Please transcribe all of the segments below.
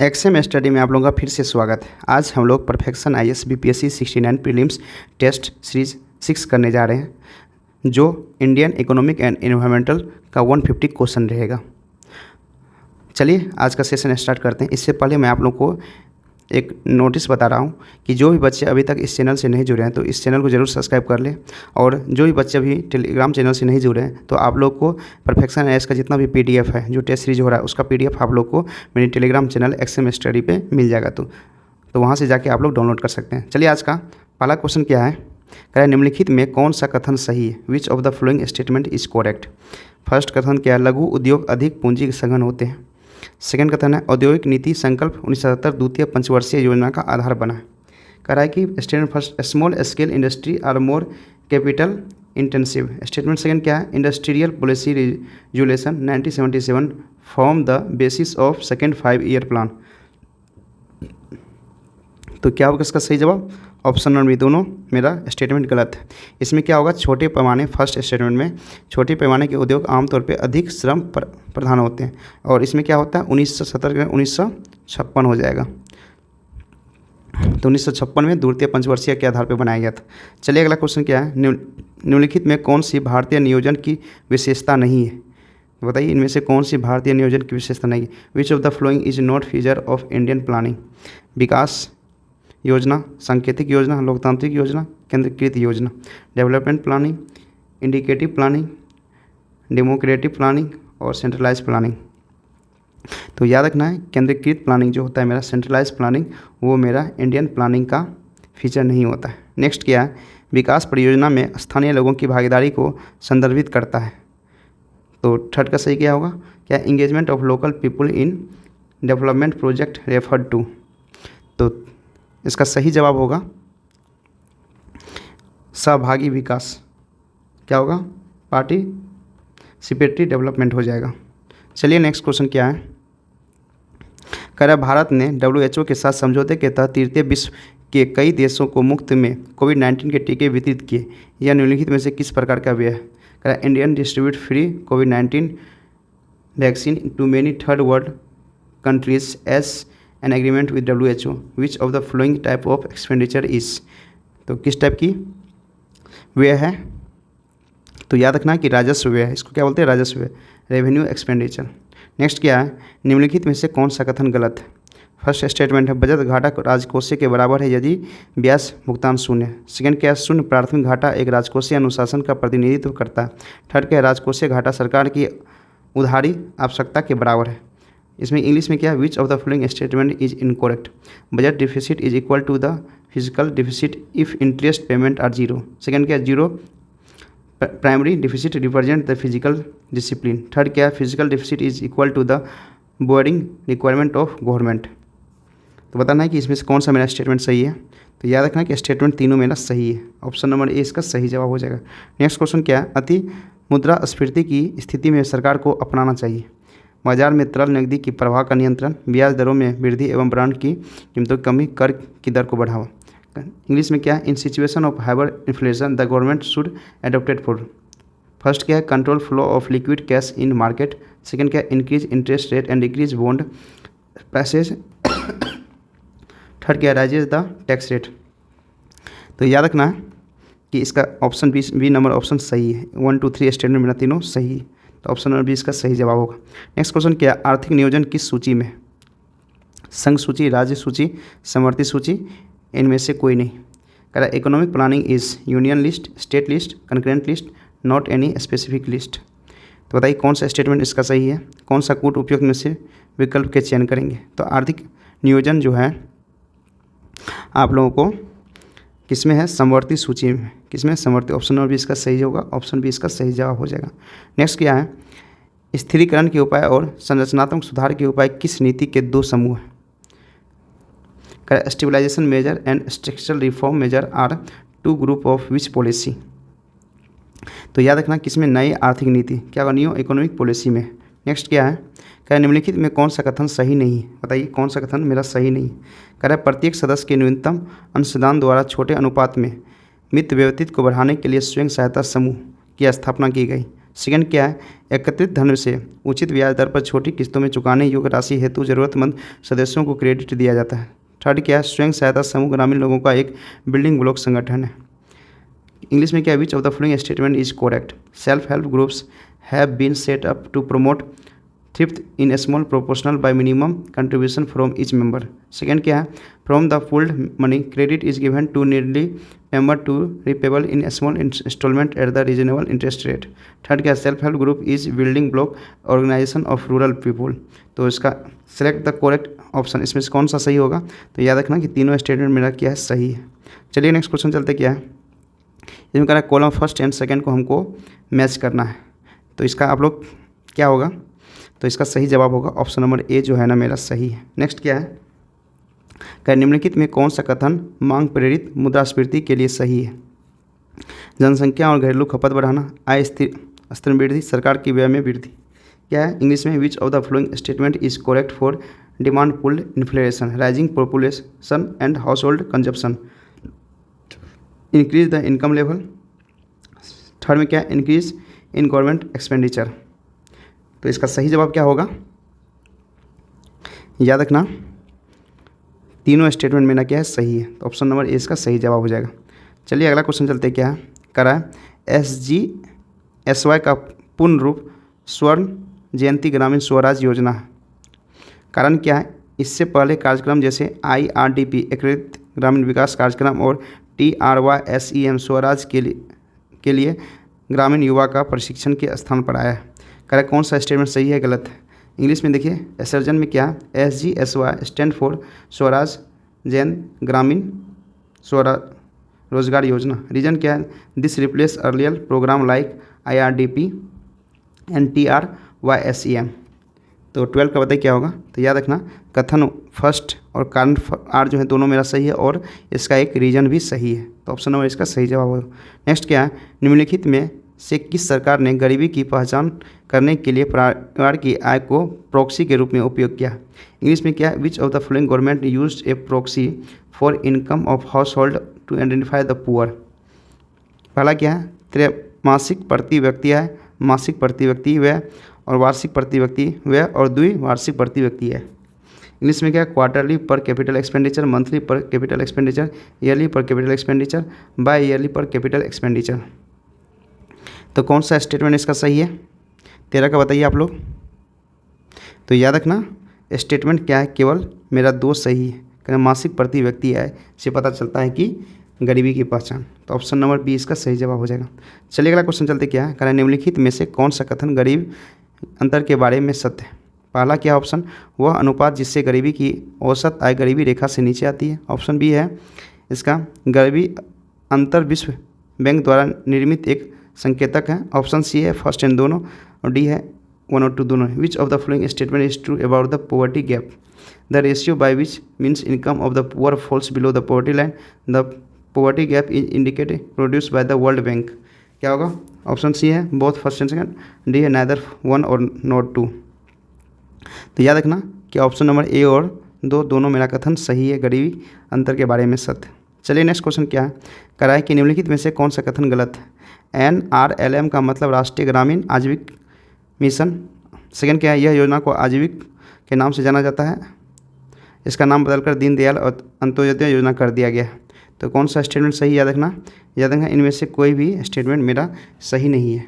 XM study में आप लोगों का फिर से स्वागत है। आज हम लोग perfection IAS BPSC 69 prelims test series 6 करने जा रहे हैं, जो इंडियन इकोनॉमिक एंड एनवायरमेंटल का 150 क्वेश्चन रहेगा। चलिए आज का सेशन स्टार्ट करते हैं। इससे पहले मैं आप लोग को एक नोटिस बता रहा हूँ कि जो भी बच्चे अभी तक इस चैनल से नहीं जुड़े हैं तो इस चैनल को ज़रूर सब्सक्राइब कर लें, और जो भी बच्चे अभी टेलीग्राम चैनल से नहीं जुड़े हैं तो आप लोग को परफेक्शन आईएएस का जितना भी पीडीएफ है, जो टेस्ट सीरीज हो रहा है, उसका पीडीएफ आप लोग को मेरे टेलीग्राम चैनल एक्सएम स्टडी पे मिल जाएगा। तो वहाँ से जाके आप लोग डाउनलोड कर सकते हैं। चलिए आज का पहला क्वेश्चन क्या है, कह रहा है निम्नलिखित में कौन सा कथन सही है, which of the following statement is correct. First कथन क्या है, लघु उद्योग अधिक पूंजी सघन होते हैं। सेकेंड कथन है औद्योगिक नीति संकल्प 1977 द्वितीय पंचवर्षीय योजना का आधार बना है। कह रहा है कि statement first, small scale industry are more capital intensive. Statement second क्या है, industrial policy resolution 1977 form the basis of second 5 year plan. तो क्या होगा इसका सही जवाब, ऑप्शन नंबर बी। दोनों मेरा स्टेटमेंट गलत है। इसमें क्या होगा, छोटे पैमाने, फर्स्ट स्टेटमेंट में छोटे पैमाने के उद्योग आमतौर पे अधिक श्रम प्रधान होते हैं, और इसमें क्या होता है 1970 में 1956 हो जाएगा। तो 1956 में द्वितीय पंचवर्षीय के आधार पर बनाया गया था। चलिए अगला क्वेश्चन क्या है, निम्नलिखित में कौन सी भारतीय नियोजन की विशेषता नहीं है। बताइए इनमें से कौन सी भारतीय नियोजन की विशेषता नहीं है। Which of the following is not feature of Indian planning. विकास योजना, सांकेतिक योजना, लोकतांत्रिक योजना, केंद्रीकृत योजना। Development planning, indicative planning, democratic planning और सेंट्रलाइज प्लानिंग। तो याद रखना है केंद्रीकृत प्लानिंग जो होता है मेरा, सेंट्रलाइज प्लानिंग, वो मेरा इंडियन प्लानिंग का फीचर नहीं होता है। नेक्स्ट क्या है, विकास परियोजना में स्थानीय लोगों की भागीदारी को संदर्भित करता है। तो थर्ड का सही क्या होगा, क्या engagement of local people in development project referred to. तो इसका सही जवाब होगा सहभागी विकास, क्या होगा पार्टिसिपेटरी डेवलपमेंट हो जाएगा। चलिए नेक्स्ट क्वेश्चन क्या है, कह रहा है भारत ने WHO के साथ समझौते के तहत तृतीय विश्व के कई देशों को मुफ्त में कोविड-19 के टीके वितरित किए। यह निम्नलिखित में से किस प्रकार का व्यय है। कह रहा है इंडियन डिस्ट्रीब्यूट फ्री कोविड-19 vaccine to many third world countries as an agreement with WHO। Which of the following type of expenditure is. तो किस टाइप की व्यय है, तो याद रखना है कि राजस्व व्यय है। इसको क्या बोलते हैं, राजस्व व्यय, रेवेन्यू एक्सपेंडिचर। नेक्स्ट क्या है, निम्नलिखित में से कौन सा कथन गलत है। फर्स्ट स्टेटमेंट है बचत घाटा राजकोषीय के बराबर है यदि ब्याज भुगतान शून्य है। सेकेंड क्या है, शून्य प्राथमिक घाटा एक राजकोषीय अनुशासन का प्रतिनिधित्व करता है। थर्ड क्या है, राजकोषीय घाटा सरकार की उधारी आवश्यकता के बराबर है। इसमें इंग्लिश में क्या है, which of the following statement is incorrect. Budget deficit is equal to the physical deficit if interest payment are zero. Second क्या है, zero primary deficit represent the physical discipline. Third क्या है, physical deficit is equal to the boarding requirement of government. तो बताना है कि इसमें से कौन सा मेरा स्टेटमेंट सही है। तो याद रखना कि स्टेटमेंट तीनों मेरा सही है, ऑप्शन नंबर ए इसका सही जवाब हो जाएगा। नेक्स्ट क्वेश्चन क्या है, अति मुद्रास्फीति की स्थिति में सरकार को अपनाना चाहिए। बाजार में तरल नकदी की प्रवाह का नियंत्रण, ब्याज दरों में वृद्धि एवं ब्रांड की कीमतों की कमी, कर की दर को बढ़ावा। इंग्लिश में क्या है, in situation of hyper inflation the government should adopted for. First क्या है, control flow of liquid cash in market. Second क्या है, increase interest rate and decrease bond prices. Third क्या है, राइजेज द टैक्स रेट। तो याद रखना है कि इसका ऑप्शन बी नंबर ऑप्शन सही है। 1 2 3 स्टेटमेंट मेरा तीनों सही है, तो ऑप्शन नंबर बी इसका सही जवाब होगा। नेक्स्ट क्वेश्चन क्या है, आर्थिक नियोजन किस सूची में, संघ सूची, राज्य सूची, समवर्ती सूची, इनमें से कोई नहीं। कह रहा है economic planning is union list, state list, concurrent list, not any specific list. तो बताइए कौन सा स्टेटमेंट इसका सही है, कौन सा कूट उपयोग में से विकल्प के चयन करेंगे। तो आर्थिक नियोजन जो है आप लोगों को किसमें है, समवर्ती सूची में, किसमें समवर्ती, ऑप्शन नंबर बी इसका सही होगा, ऑप्शन बी इसका सही जवाब हो जाएगा। नेक्स्ट क्या है, स्थिरीकरण के उपाय और संरचनात्मक सुधार के उपाय किस नीति के दो समूह हैं। Stabilisation measure and structural reform measure are two group of which policy. तो याद रखना किसमें, नई आर्थिक नीति, क्या होगा, न्यू इकोनॉमिक पॉलिसी में। नेक्स्ट क्या है, क्या निम्नलिखित में कौन सा कथन सही नहीं है। बताइए कौन सा कथन मेरा सही नहीं है। कह रहा है प्रत्येक सदस्य के न्यूनतम अंशदान द्वारा छोटे अनुपात में मित व्यतीत को बढ़ाने के लिए स्वयं सहायता समूह की स्थापना की गई। सेकंड क्या है, एकत्रित धन से उचित ब्याज दर पर छोटी किस्तों में चुकाने योग्य राशि हेतु जरूरतमंद सदस्यों को क्रेडिट दिया जाता है। थर्ड क्या है, स्वयं सहायता समूह ग्रामीण लोगों का एक बिल्डिंग ब्लॉक संगठन है। इंग्लिश में क्या, which of the following statement is correct, self help groups have been set up to promote thrift in small proportional by minimum contribution from each member. Second क्या है, from the pooled money credit is given to needy member to repayable in small instalment at the reasonable interest rate. Third क्या है, self help group is building block organisation of rural people. तो इसका select the correct option, इसमें से कौन सा सही होगा, तो याद रखना कि तीनों स्टेटमेंट मेरा क्या है, सही है। चलिए नेक्स्ट क्वेश्चन चलते, क्या है इसमें कह रहा है कॉलम फर्स्ट एंड सेकंड को हमको मैच करना है। तो इसका आप लोग क्या होगा, तो इसका सही जवाब होगा ऑप्शन नंबर ए जो है ना मेरा सही है। नेक्स्ट क्या है, क्या निम्नलिखित में कौन सा कथन मांग प्रेरित मुद्रास्फीति के लिए सही है। जनसंख्या और घरेलू खपत बढ़ाना, आय स्तर वृद्धि, सरकार की व्यय में वृद्धि। क्या है इंग्लिश में, विच of the following statement is correct for demand pulled inflation, rising population and house hold consumption, increase the income level. Third में क्या है, इंक्रीज इन गवर्नमेंट एक्सपेंडिचर। तो इसका सही जवाब क्या होगा, याद रखना तीनों स्टेटमेंट में ना क्या है, सही है। तो ऑप्शन नंबर ए इसका सही जवाब हो जाएगा। चलिए अगला क्वेश्चन चलते हैं, क्या है करा है SGSY का पूर्ण रूप स्वर्ण जयंती ग्रामीण स्वराज योजना है। कारण क्या है, इससे पहले कार्यक्रम जैसे IRDP एकीकृत ग्रामीण विकास कार्यक्रम और TRYSEM स्वराज के लिए ग्रामीण युवा का प्रशिक्षण के स्थान पर आया है। करें कौन सा स्टेटमेंट सही है, गलत है। इंग्लिश में देखिए सर्जन में क्या है, SGSY stand for Swaraj Jain Gramin Swaraj Rozgar Yojana. Reason क्या है, this replace earlier programme like IRDP and TRYSEM। तो 12 का बताइए क्या होगा, तो याद रखना कथन फर्स्ट और कारण आर जो है दोनों मेरा सही है और इसका एक रीजन भी सही है। तो ऑप्शन नंबर इसका सही जवाब होगा। नेक्स्ट क्या है, निम्नलिखित में से किस सरकार ने गरीबी की पहचान करने के लिए परिवार की आय को प्रॉक्सी के रूप में उपयोग किया। इंग्लिश में क्या है, which of the following government used a proxy for income of household to identify the poor. पहला क्या है, त्रैमासिक प्रति व्यक्ति आय, मासिक प्रति व्यक्ति व्यय और वार्षिक प्रति व्यक्ति व्यय और द्विवार्षिक प्रति व्यक्ति है। इंग्लिश में क्या है, क्वार्टरली पर कैपिटल एक्सपेंडिचर, मंथली पर कैपिटल एक्सपेंडिचर, ईयरली पर कैपिटल एक्सपेंडिचर, बाय ईयरली पर कैपिटल एक्सपेंडिचर। तो कौन सा स्टेटमेंट इसका सही है, 13 का बताइए आप लोग। तो याद रखना स्टेटमेंट क्या है, केवल मेरा 2 सही है। मासिक प्रति व्यक्ति आय से पता चलता है कि गरीबी की पहचान। तो ऑप्शन नंबर बी इसका सही जवाब हो जाएगा। चलिए अगला क्वेश्चन चलते, क्या है करें निम्नलिखित में से कौन सा कथन गरीब अंतर के बारे में सत्य है। पहला क्या ऑप्शन, वह अनुपात जिससे गरीबी की औसत आय गरीबी रेखा से नीचे आती है। ऑप्शन बी है इसका, गरीबी अंतर विश्व बैंक द्वारा निर्मित एक संकेतक है। ऑप्शन सी है फर्स्ट एंड दोनों, और डी है 1 और 2 दोनों। विच of the following statement is true about the poverty gap, the ratio by which means income of the poor falls below the poverty line, the poverty gap is indicated produce by the world bank. क्या होगा, option C है both first and second, D है neither 1 और not 2। तो याद रखना कि option number A और 2 दोनों मेरा कथन सही है, गरीबी अंतर के बारे में सत्य। चलिए नेक्स्ट क्वेश्चन क्या है, करा है कि निम्नलिखित में से कौन सा कथन गलत है। NRLM का मतलब राष्ट्रीय ग्रामीण आजीविका मिशन। सेकंड क्या है, यह योजना को आजीविका के नाम से जाना जाता है, इसका नाम बदलकर दीनदयाल अंत्योदय योजना कर दिया गया है। तो कौन सा स्टेटमेंट सही, याद रखना इनमें से कोई भी स्टेटमेंट मेरा सही नहीं है।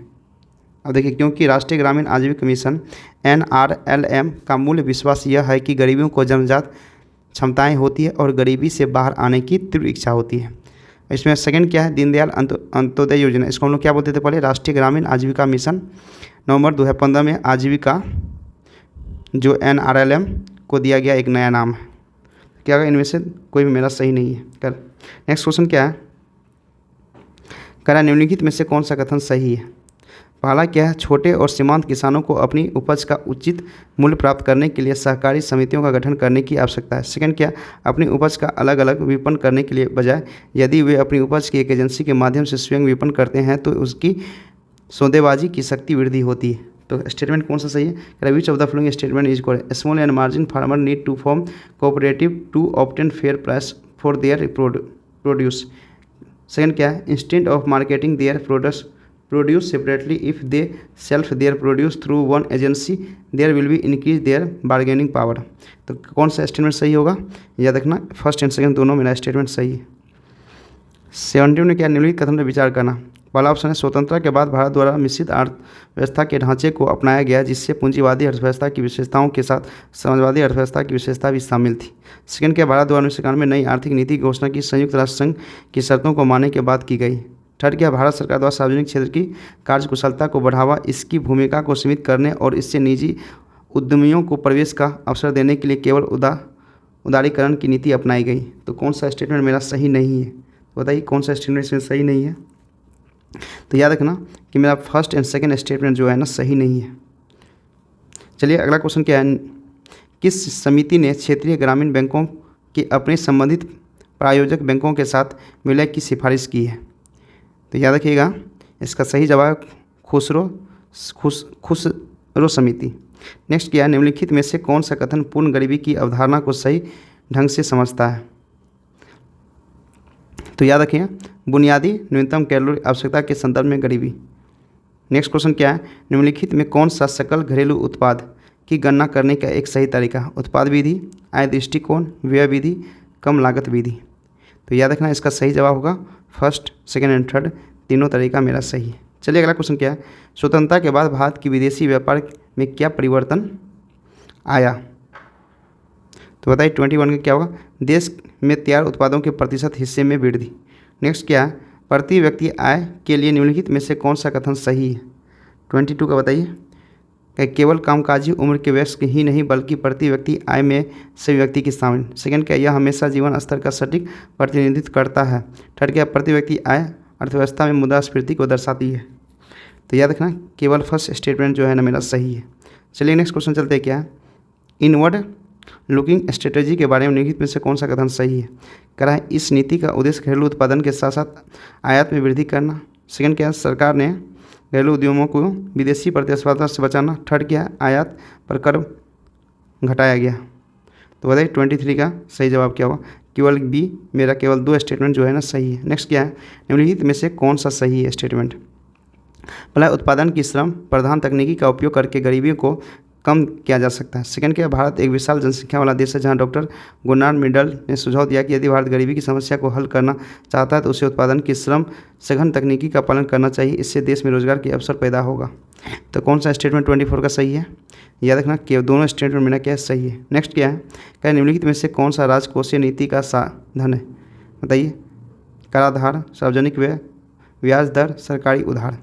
अब देखिए, क्योंकि राष्ट्रीय ग्रामीण आजीविका मिशन NRLM का मूल विश्वास यह है कि गरीबों को जन्मजात क्षमताएं होती है और गरीबी से बाहर आने की तीव्र इच्छा होती है। इसमें सेकंड क्या है, दीनदयाल अंत्योदय योजना, इसको हम लोग क्या बोलते थे पहले, राष्ट्रीय ग्रामीण आजीविका मिशन। नवंबर 2015 में आजीविका जो NRLM को दिया गया एक नया नाम है। क्या होगा, इनमें से कोई भी मेरा सही नहीं है। कर नेक्स्ट क्वेश्चन क्या है, करा निम्नलिखित में से कौन सा कथन सही है। पहला क्या है, छोटे और सीमांत किसानों को अपनी उपज का उचित मूल्य प्राप्त करने के लिए सहकारी समितियों का गठन करने की आवश्यकता है। सेकंड क्या, अपनी उपज का अलग अलग विपणन करने के लिए बजाय यदि वे अपनी उपज की एक एजेंसी के माध्यम से स्वयं विपणन करते हैं तो उसकी सौदेबाजी की शक्ति वृद्धि होती है। तो स्टेटमेंट कौन सा सही है, which of the following statement is correct, small and margin farmer need to form cooperative to obtain fair price for their produce. Second क्या है, instant of marketing their produce separately if they self their produce through one agency there will be increase their bargaining power. तो कौन सा statement सही होगा, याद रखना first and second दोनों मेरा स्टेटमेंट सही है। 70 में क्या निम्नलिखित कथन पर विचार करना। पहला ऑप्शन है स्वतंत्रता के बाद भारत द्वारा मिश्रित अर्थव्यवस्था के ढांचे को अपनाया गया जिससे पूंजीवादी अर्थव्यवस्था की विशेषताओं के साथ समाजवादी अर्थव्यवस्था की विशेषता भी शामिल थी। सेकंड क्या भारत द्वारा 1991 में नई आर्थिक नीति की घोषणा की संयुक्त राष्ट्र संघ की शर्तों को मानने के बाद की गई। थर्ड क्या भारत सरकार द्वारा सार्वजनिक क्षेत्र की कार्यकुशलता को बढ़ावा, इसकी भूमिका को सीमित करने और इससे निजी उद्यमियों को प्रवेश का अवसर देने के लिए केवल उदारीकरण की नीति अपनाई गई। तो कौन सा स्टेटमेंट मेरा सही नहीं है, बताइए कौन सा स्टेटमेंट इसमें सही नहीं है। तो याद रखना कि मेरा फर्स्ट एंड सेकंड स्टेटमेंट जो है ना सही नहीं है। चलिए अगला क्वेश्चन क्या है, किस समिति ने क्षेत्रीय ग्रामीण बैंकों के अपने संबंधित प्रायोजक बैंकों के साथ विलय की सिफारिश की है। तो याद रखिएगा इसका सही जवाब खुसरो समिति। नेक्स्ट क्या है, निम्नलिखित में से कौन सा कथन पूर्ण गरीबी की अवधारणा को सही ढंग से समझता है। तो याद रखिए बुनियादी न्यूनतम कैलोरी आवश्यकता के संदर्भ में गरीबी। नेक्स्ट क्वेश्चन क्या है, निम्नलिखित में कौन सा सकल घरेलू उत्पाद की गणना करने का एक सही तरीका, उत्पाद विधि, आय दृष्टिकोण, व्यय विधि, कम लागत विधि। तो याद रखना इसका सही जवाब होगा फर्स्ट सेकेंड एंड थर्ड, तीनों तरीका मेरा सही है। चलिए अगला क्वेश्चन क्या है, स्वतंत्रता के बाद भारत की विदेशी व्यापार में क्या परिवर्तन आया। तो बताइए 21 का क्या होगा, देश में तैयार उत्पादों के प्रतिशत हिस्से में वृद्धि। नेक्स्ट क्या है, प्रति व्यक्ति आय के लिए निम्नलिखित में से कौन सा कथन सही है। 22 का बताइए, केवल कामकाजी उम्र के वयस्क ही नहीं बल्कि प्रति व्यक्ति आय में सभी व्यक्ति की शामिल। सेकंड क्या, यह हमेशा जीवन स्तर का सटीक प्रतिनिधित्व करता है। थर्ड क्या, प्रति व्यक्ति आय अर्थव्यवस्था में मुद्रास्फीति को दर्शाती है। तो याद रखना केवल फर्स्ट स्टेटमेंट जो है ना मेरा सही है। चलिए नेक्स्ट क्वेश्चन चलते हैं क्या है, इनवर्ड लुकिंग स्ट्रेटेजी के बारे में निम्नलिखित में से कौन सा कथन सही है। कह रहा है इस नीति का उद्देश्य घरेलू उत्पादन के साथ साथ आयात में वृद्धि करना। सेकंड क्या, सरकार ने घरेलू उद्यमों को विदेशी प्रतिस्पर्धा से बचाना। थर्ड क्या, आयात पर कर घटाया गया। तो बताइए 23 का सही जवाब क्या हुआ, केवल बी मेरा केवल दो स्टेटमेंट जो है ना सही है। नेक्स्ट क्या है, निम्नलिखित में से कौन सा सही है स्टेटमेंट। पहला उत्पादन की श्रम प्रधान तकनीकी का उपयोग करके गरीबी को कम किया जा सकता है। सेकंड क्या, भारत एक विशाल जनसंख्या वाला देश है जहां डॉक्टर गुरनार्ड मिडल ने सुझाव दिया कि यदि भारत गरीबी की समस्या को हल करना चाहता है तो उसे उत्पादन की श्रम सघन तकनीकी का पालन करना चाहिए, इससे देश में रोजगार के अवसर पैदा होगा। तो कौन सा स्टेटमेंट 24 का सही है, याद रखना कि दोनों स्टेटमेंट मेरा क्या सही है। नेक्स्ट क्या है, क्या निम्नलिखित में से कौन सा राजकोषीय नीति का साधन है, बताइए। कराधार, सार्वजनिक व्यय, ब्याज दर, सरकारी उधार।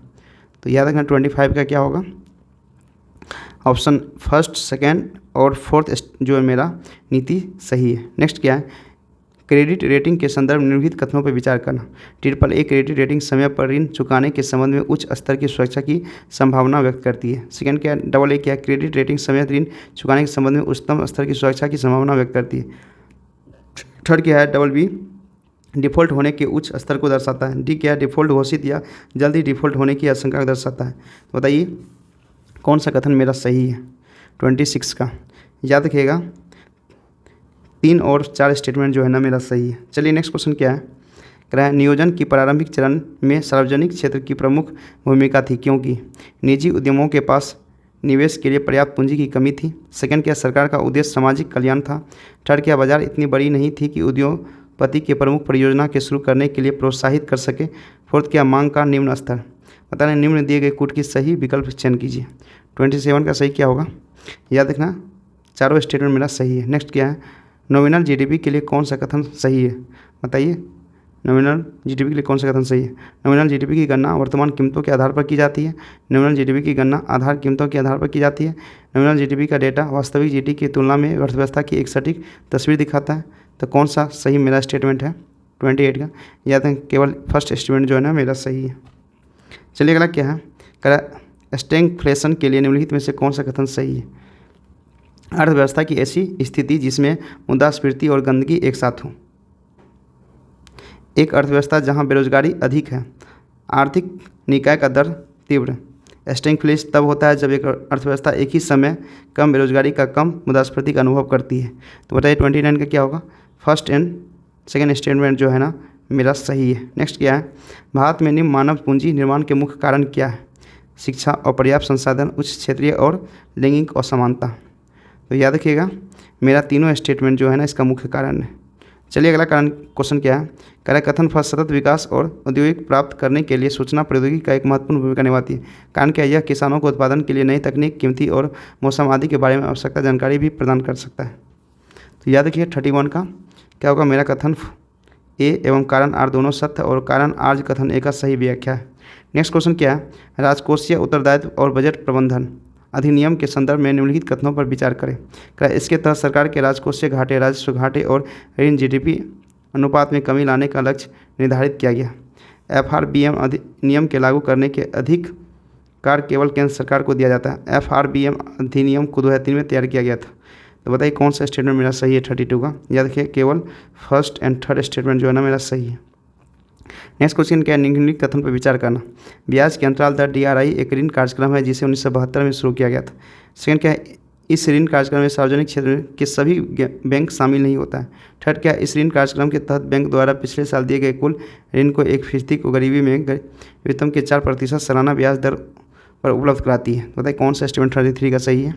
तो याद रखना 25 का क्या होगा, ऑप्शन फर्स्ट सेकेंड और फोर्थ जो है मेरा नीति सही है। नेक्स्ट क्या है, क्रेडिट रेटिंग के संदर्भ में निम्नलिखित कथनों पर विचार करना। AAA क्रेडिट रेटिंग समय पर ऋण चुकाने के संबंध में उच्च स्तर की सुरक्षा की संभावना व्यक्त करती है। सेकंड क्या, AA क्या, क्रेडिट रेटिंग समय ऋण चुकाने के संबंध में उच्चतम स्तर की सुरक्षा की संभावना व्यक्त करती है। थर्ड क्या है, BB डिफ़ॉल्ट होने के उच्च स्तर को दर्शाता है। D क्या है, डिफ़ॉल्ट घोषित या जल्दी डिफ़ॉल्ट होने की आशंका को दर्शाता है। तो बताइए कौन सा कथन मेरा सही है 26 का। याद रखिएगा 3 और 4 स्टेटमेंट जो है ना मेरा सही है। चलिए नेक्स्ट क्वेश्चन क्या है, कह रहा है नियोजन की प्रारंभिक चरण में सार्वजनिक क्षेत्र की प्रमुख भूमिका थी क्योंकि निजी उद्यमों के पास निवेश के लिए पर्याप्त पूंजी की कमी थी। सेकंड क्या, सरकार का उद्देश्य सामाजिक कल्याण था। थर्ड क्या, बाजार इतनी बड़ी नहीं थी कि उद्योगपति के प्रमुख परियोजना के शुरू करने के लिए प्रोत्साहित कर सके। फोर्थ क्या, मांग का निम्न स्तर। बताने निम्न दिए गए कूट की सही विकल्प चयन कीजिए। 27 का सही क्या होगा, याद रखना चारों स्टेटमेंट मेरा सही है। नेक्स्ट क्या है, नॉमिनल जीडीपी के लिए कौन सा कथन सही है, बताइए। नॉमिनल जीडीपी के लिए कौन सा कथन सही है। नॉमिनल जीडीपी की गणना वर्तमान कीमतों के आधार पर की जाती है। नॉमिनल जीडीपी की गणना आधार कीमतों के आधार पर की जाती है। नॉमिनल जीडीपी का डेटा वास्तविक जीडीपी की तुलना में अर्थव्यवस्था की एक सटीक तस्वीर दिखाता है। तो कौन सा सही मेरा स्टेटमेंट है 28 का, याद है केवल फर्स्ट स्टेटमेंट जो है ना मेरा सही है। चलिए अगला क्या है, कह स्टैगफ्लेशन के लिए निम्नलिखित में से कौन सा कथन सही है। अर्थव्यवस्था की ऐसी स्थिति जिसमें मुद्रास्फीति और गंदगी एक साथ हो। एक अर्थव्यवस्था जहां बेरोजगारी अधिक है, आर्थिक निकाय का दर तीव्र। स्टैगफ्लेशन तब होता है जब एक अर्थव्यवस्था एक ही समय कम बेरोजगारी का कम मुद्रास्फीति का अनुभव करती है। तो बताइए 29 का क्या होगा, फर्स्ट एंड सेकेंड स्टेटमेंट जो है ना मेरा सही है। नेक्स्ट क्या है, भारत में निम्न मानव पूंजी निर्माण के मुख्य कारण क्या है? शिक्षा, अपर्याप्त संसाधन, उच्च क्षेत्रीय और लैंगिक असमानता। तो याद रखिएगा मेरा तीनों स्टेटमेंट जो है ना इसका मुख्य कारण है। चलिए अगला कारण क्वेश्चन क्या है, कह रहा है कथन फल सतत विकास और औद्योगिक प्राप्त करने के लिए सूचना प्रौद्योगिकी का एक महत्वपूर्ण भूमिका निभाती है। कारण क्या है, यह किसानों को उत्पादन के लिए नई तकनीक, कीमती और मौसम आदि के बारे में आवश्यकता जानकारी भी प्रदान कर सकता है। तो याद रखिए 31 का क्या होगा, मेरा कथन ए एवं कारण आर दोनों सत्य और कारण आर कथन ए का सही व्याख्या है। नेक्स्ट क्वेश्चन क्या है, राजकोषीय उत्तरदायित्व और बजट प्रबंधन अधिनियम के संदर्भ में निम्नलिखित कथनों पर विचार करें। इसके तहत सरकार के राजकोषीय घाटे, राजस्व घाटे और ऋण जीडीपी अनुपात में कमी लाने का लक्ष्य निर्धारित किया गया। एफआरबीएम अधिनियम के लागू करने के अधिकार केवल केंद्र सरकार को दिया जाता है। एफआरबीएम अधिनियम को 2003 में तैयार किया गया था। तो बताइए कौन सा स्टेटमेंट मेरा सही है 32 का? याद रखिए केवल फर्स्ट एंड थर्ड स्टेटमेंट जो है ना मेरा सही है। नेक्स्ट क्वेश्चन क्या है, निम्नलिखित कथन पर विचार करना। ब्याज के अंतराल दर DRI एक ऋण कार्यक्रम है जिसे 1972 में शुरू किया गया था। सेकंड क्या है, इस ऋण कार्यक्रम में सार्वजनिक क्षेत्र के सभी बैंक शामिल नहीं होता है। थर्ड क्या है, इस ऋण कार्यक्रम के तहत बैंक द्वारा पिछले साल दिए गए कुल ऋण को 1% को गरीबी में वेतन के 4% सालाना ब्याज दर पर उपलब्ध कराती है। तो बताइए कौन सा स्टेटमेंट 33 का सही है?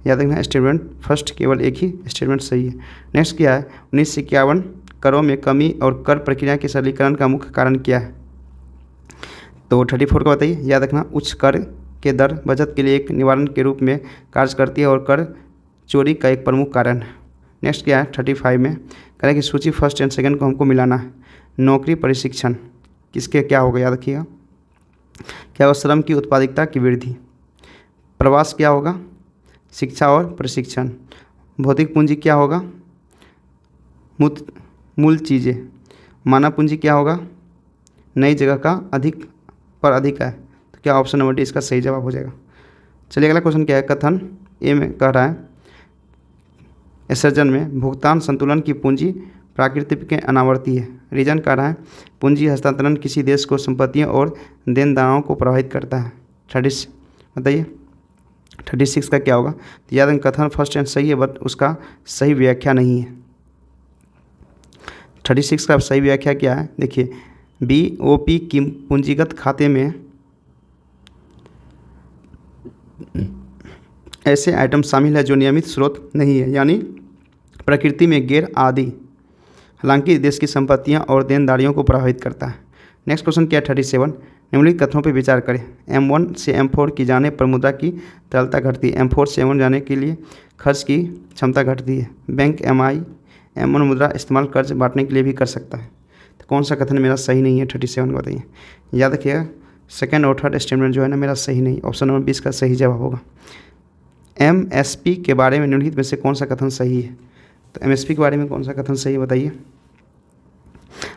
याद रखना स्टेटमेंट फर्स्ट केवल एक ही स्टेटमेंट सही है। नेक्स्ट क्या है, 1951 करों में कमी और कर प्रक्रिया के सरलीकरण का मुख्य कारण क्या है? तो 34 का बताइए। याद रखना उच्च कर के दर बचत के लिए एक निवारण के रूप में कार्य करती है और कर चोरी का एक प्रमुख कारण है। नेक्स्ट क्या है 35 में, कह रहे कि सूची फर्स्ट एंड सेकंड को हमको मिलाना है। नौकरी प्रशिक्षण किसके क्या होगा? याद रखिएगा क्या होगा, श्रम की उत्पादकता की वृद्धि। प्रवास क्या होगा? शिक्षा और प्रशिक्षण। भौतिक पूंजी क्या होगा? मूल चीज़ें। मानव पूंजी क्या होगा? नई जगह का अधिक पर अधिक है। तो क्या ऑप्शन नंबर डी इसका सही जवाब हो जाएगा। चलिए अगला क्वेश्चन क्या है, कथन ए में कह रहा है विसर्जन में भुगतान संतुलन की पूंजी प्राकृतिक के अनावर्ती है। रीजन कह रहा है पूंजी हस्तांतरण किसी देश को संपत्तियों और देनदारों को प्रभावित करता है। 36 बताइए 36 का क्या होगा? तो याद कथन फर्स्ट एंड सही है बट उसका सही व्याख्या नहीं है। 36 का सही व्याख्या क्या है? देखिए BOP की पूंजीगत खाते में ऐसे आइटम शामिल है जो नियमित स्रोत नहीं है, यानी प्रकृति में गैर आदि, हालांकि देश की संपत्तियां और देनदारियों को प्रभावित करता है। नेक्स्ट क्वेश्चन क्या है 37, निम्नलिखित कथनों पर विचार करें। M1 से M4 की जाने पर मुद्रा की तरलता घटती है। M4 से M1 जाने के लिए खर्च की क्षमता घटती है। बैंक M1 मुद्रा इस्तेमाल कर्ज बांटने के लिए भी कर सकता है। तो कौन सा कथन मेरा सही नहीं है 37 को बताइए। याद रखिएगा सेकंड और थर्ड स्टेटमेंट जो है ना मेरा सही नहीं, ऑप्शन नंबर 20 का सही जवाब होगा। MSP के बारे में निम्नलिखित में से कौन सा कथन सही है? तो MSP के बारे में कौन सा कथन सही है बताइए।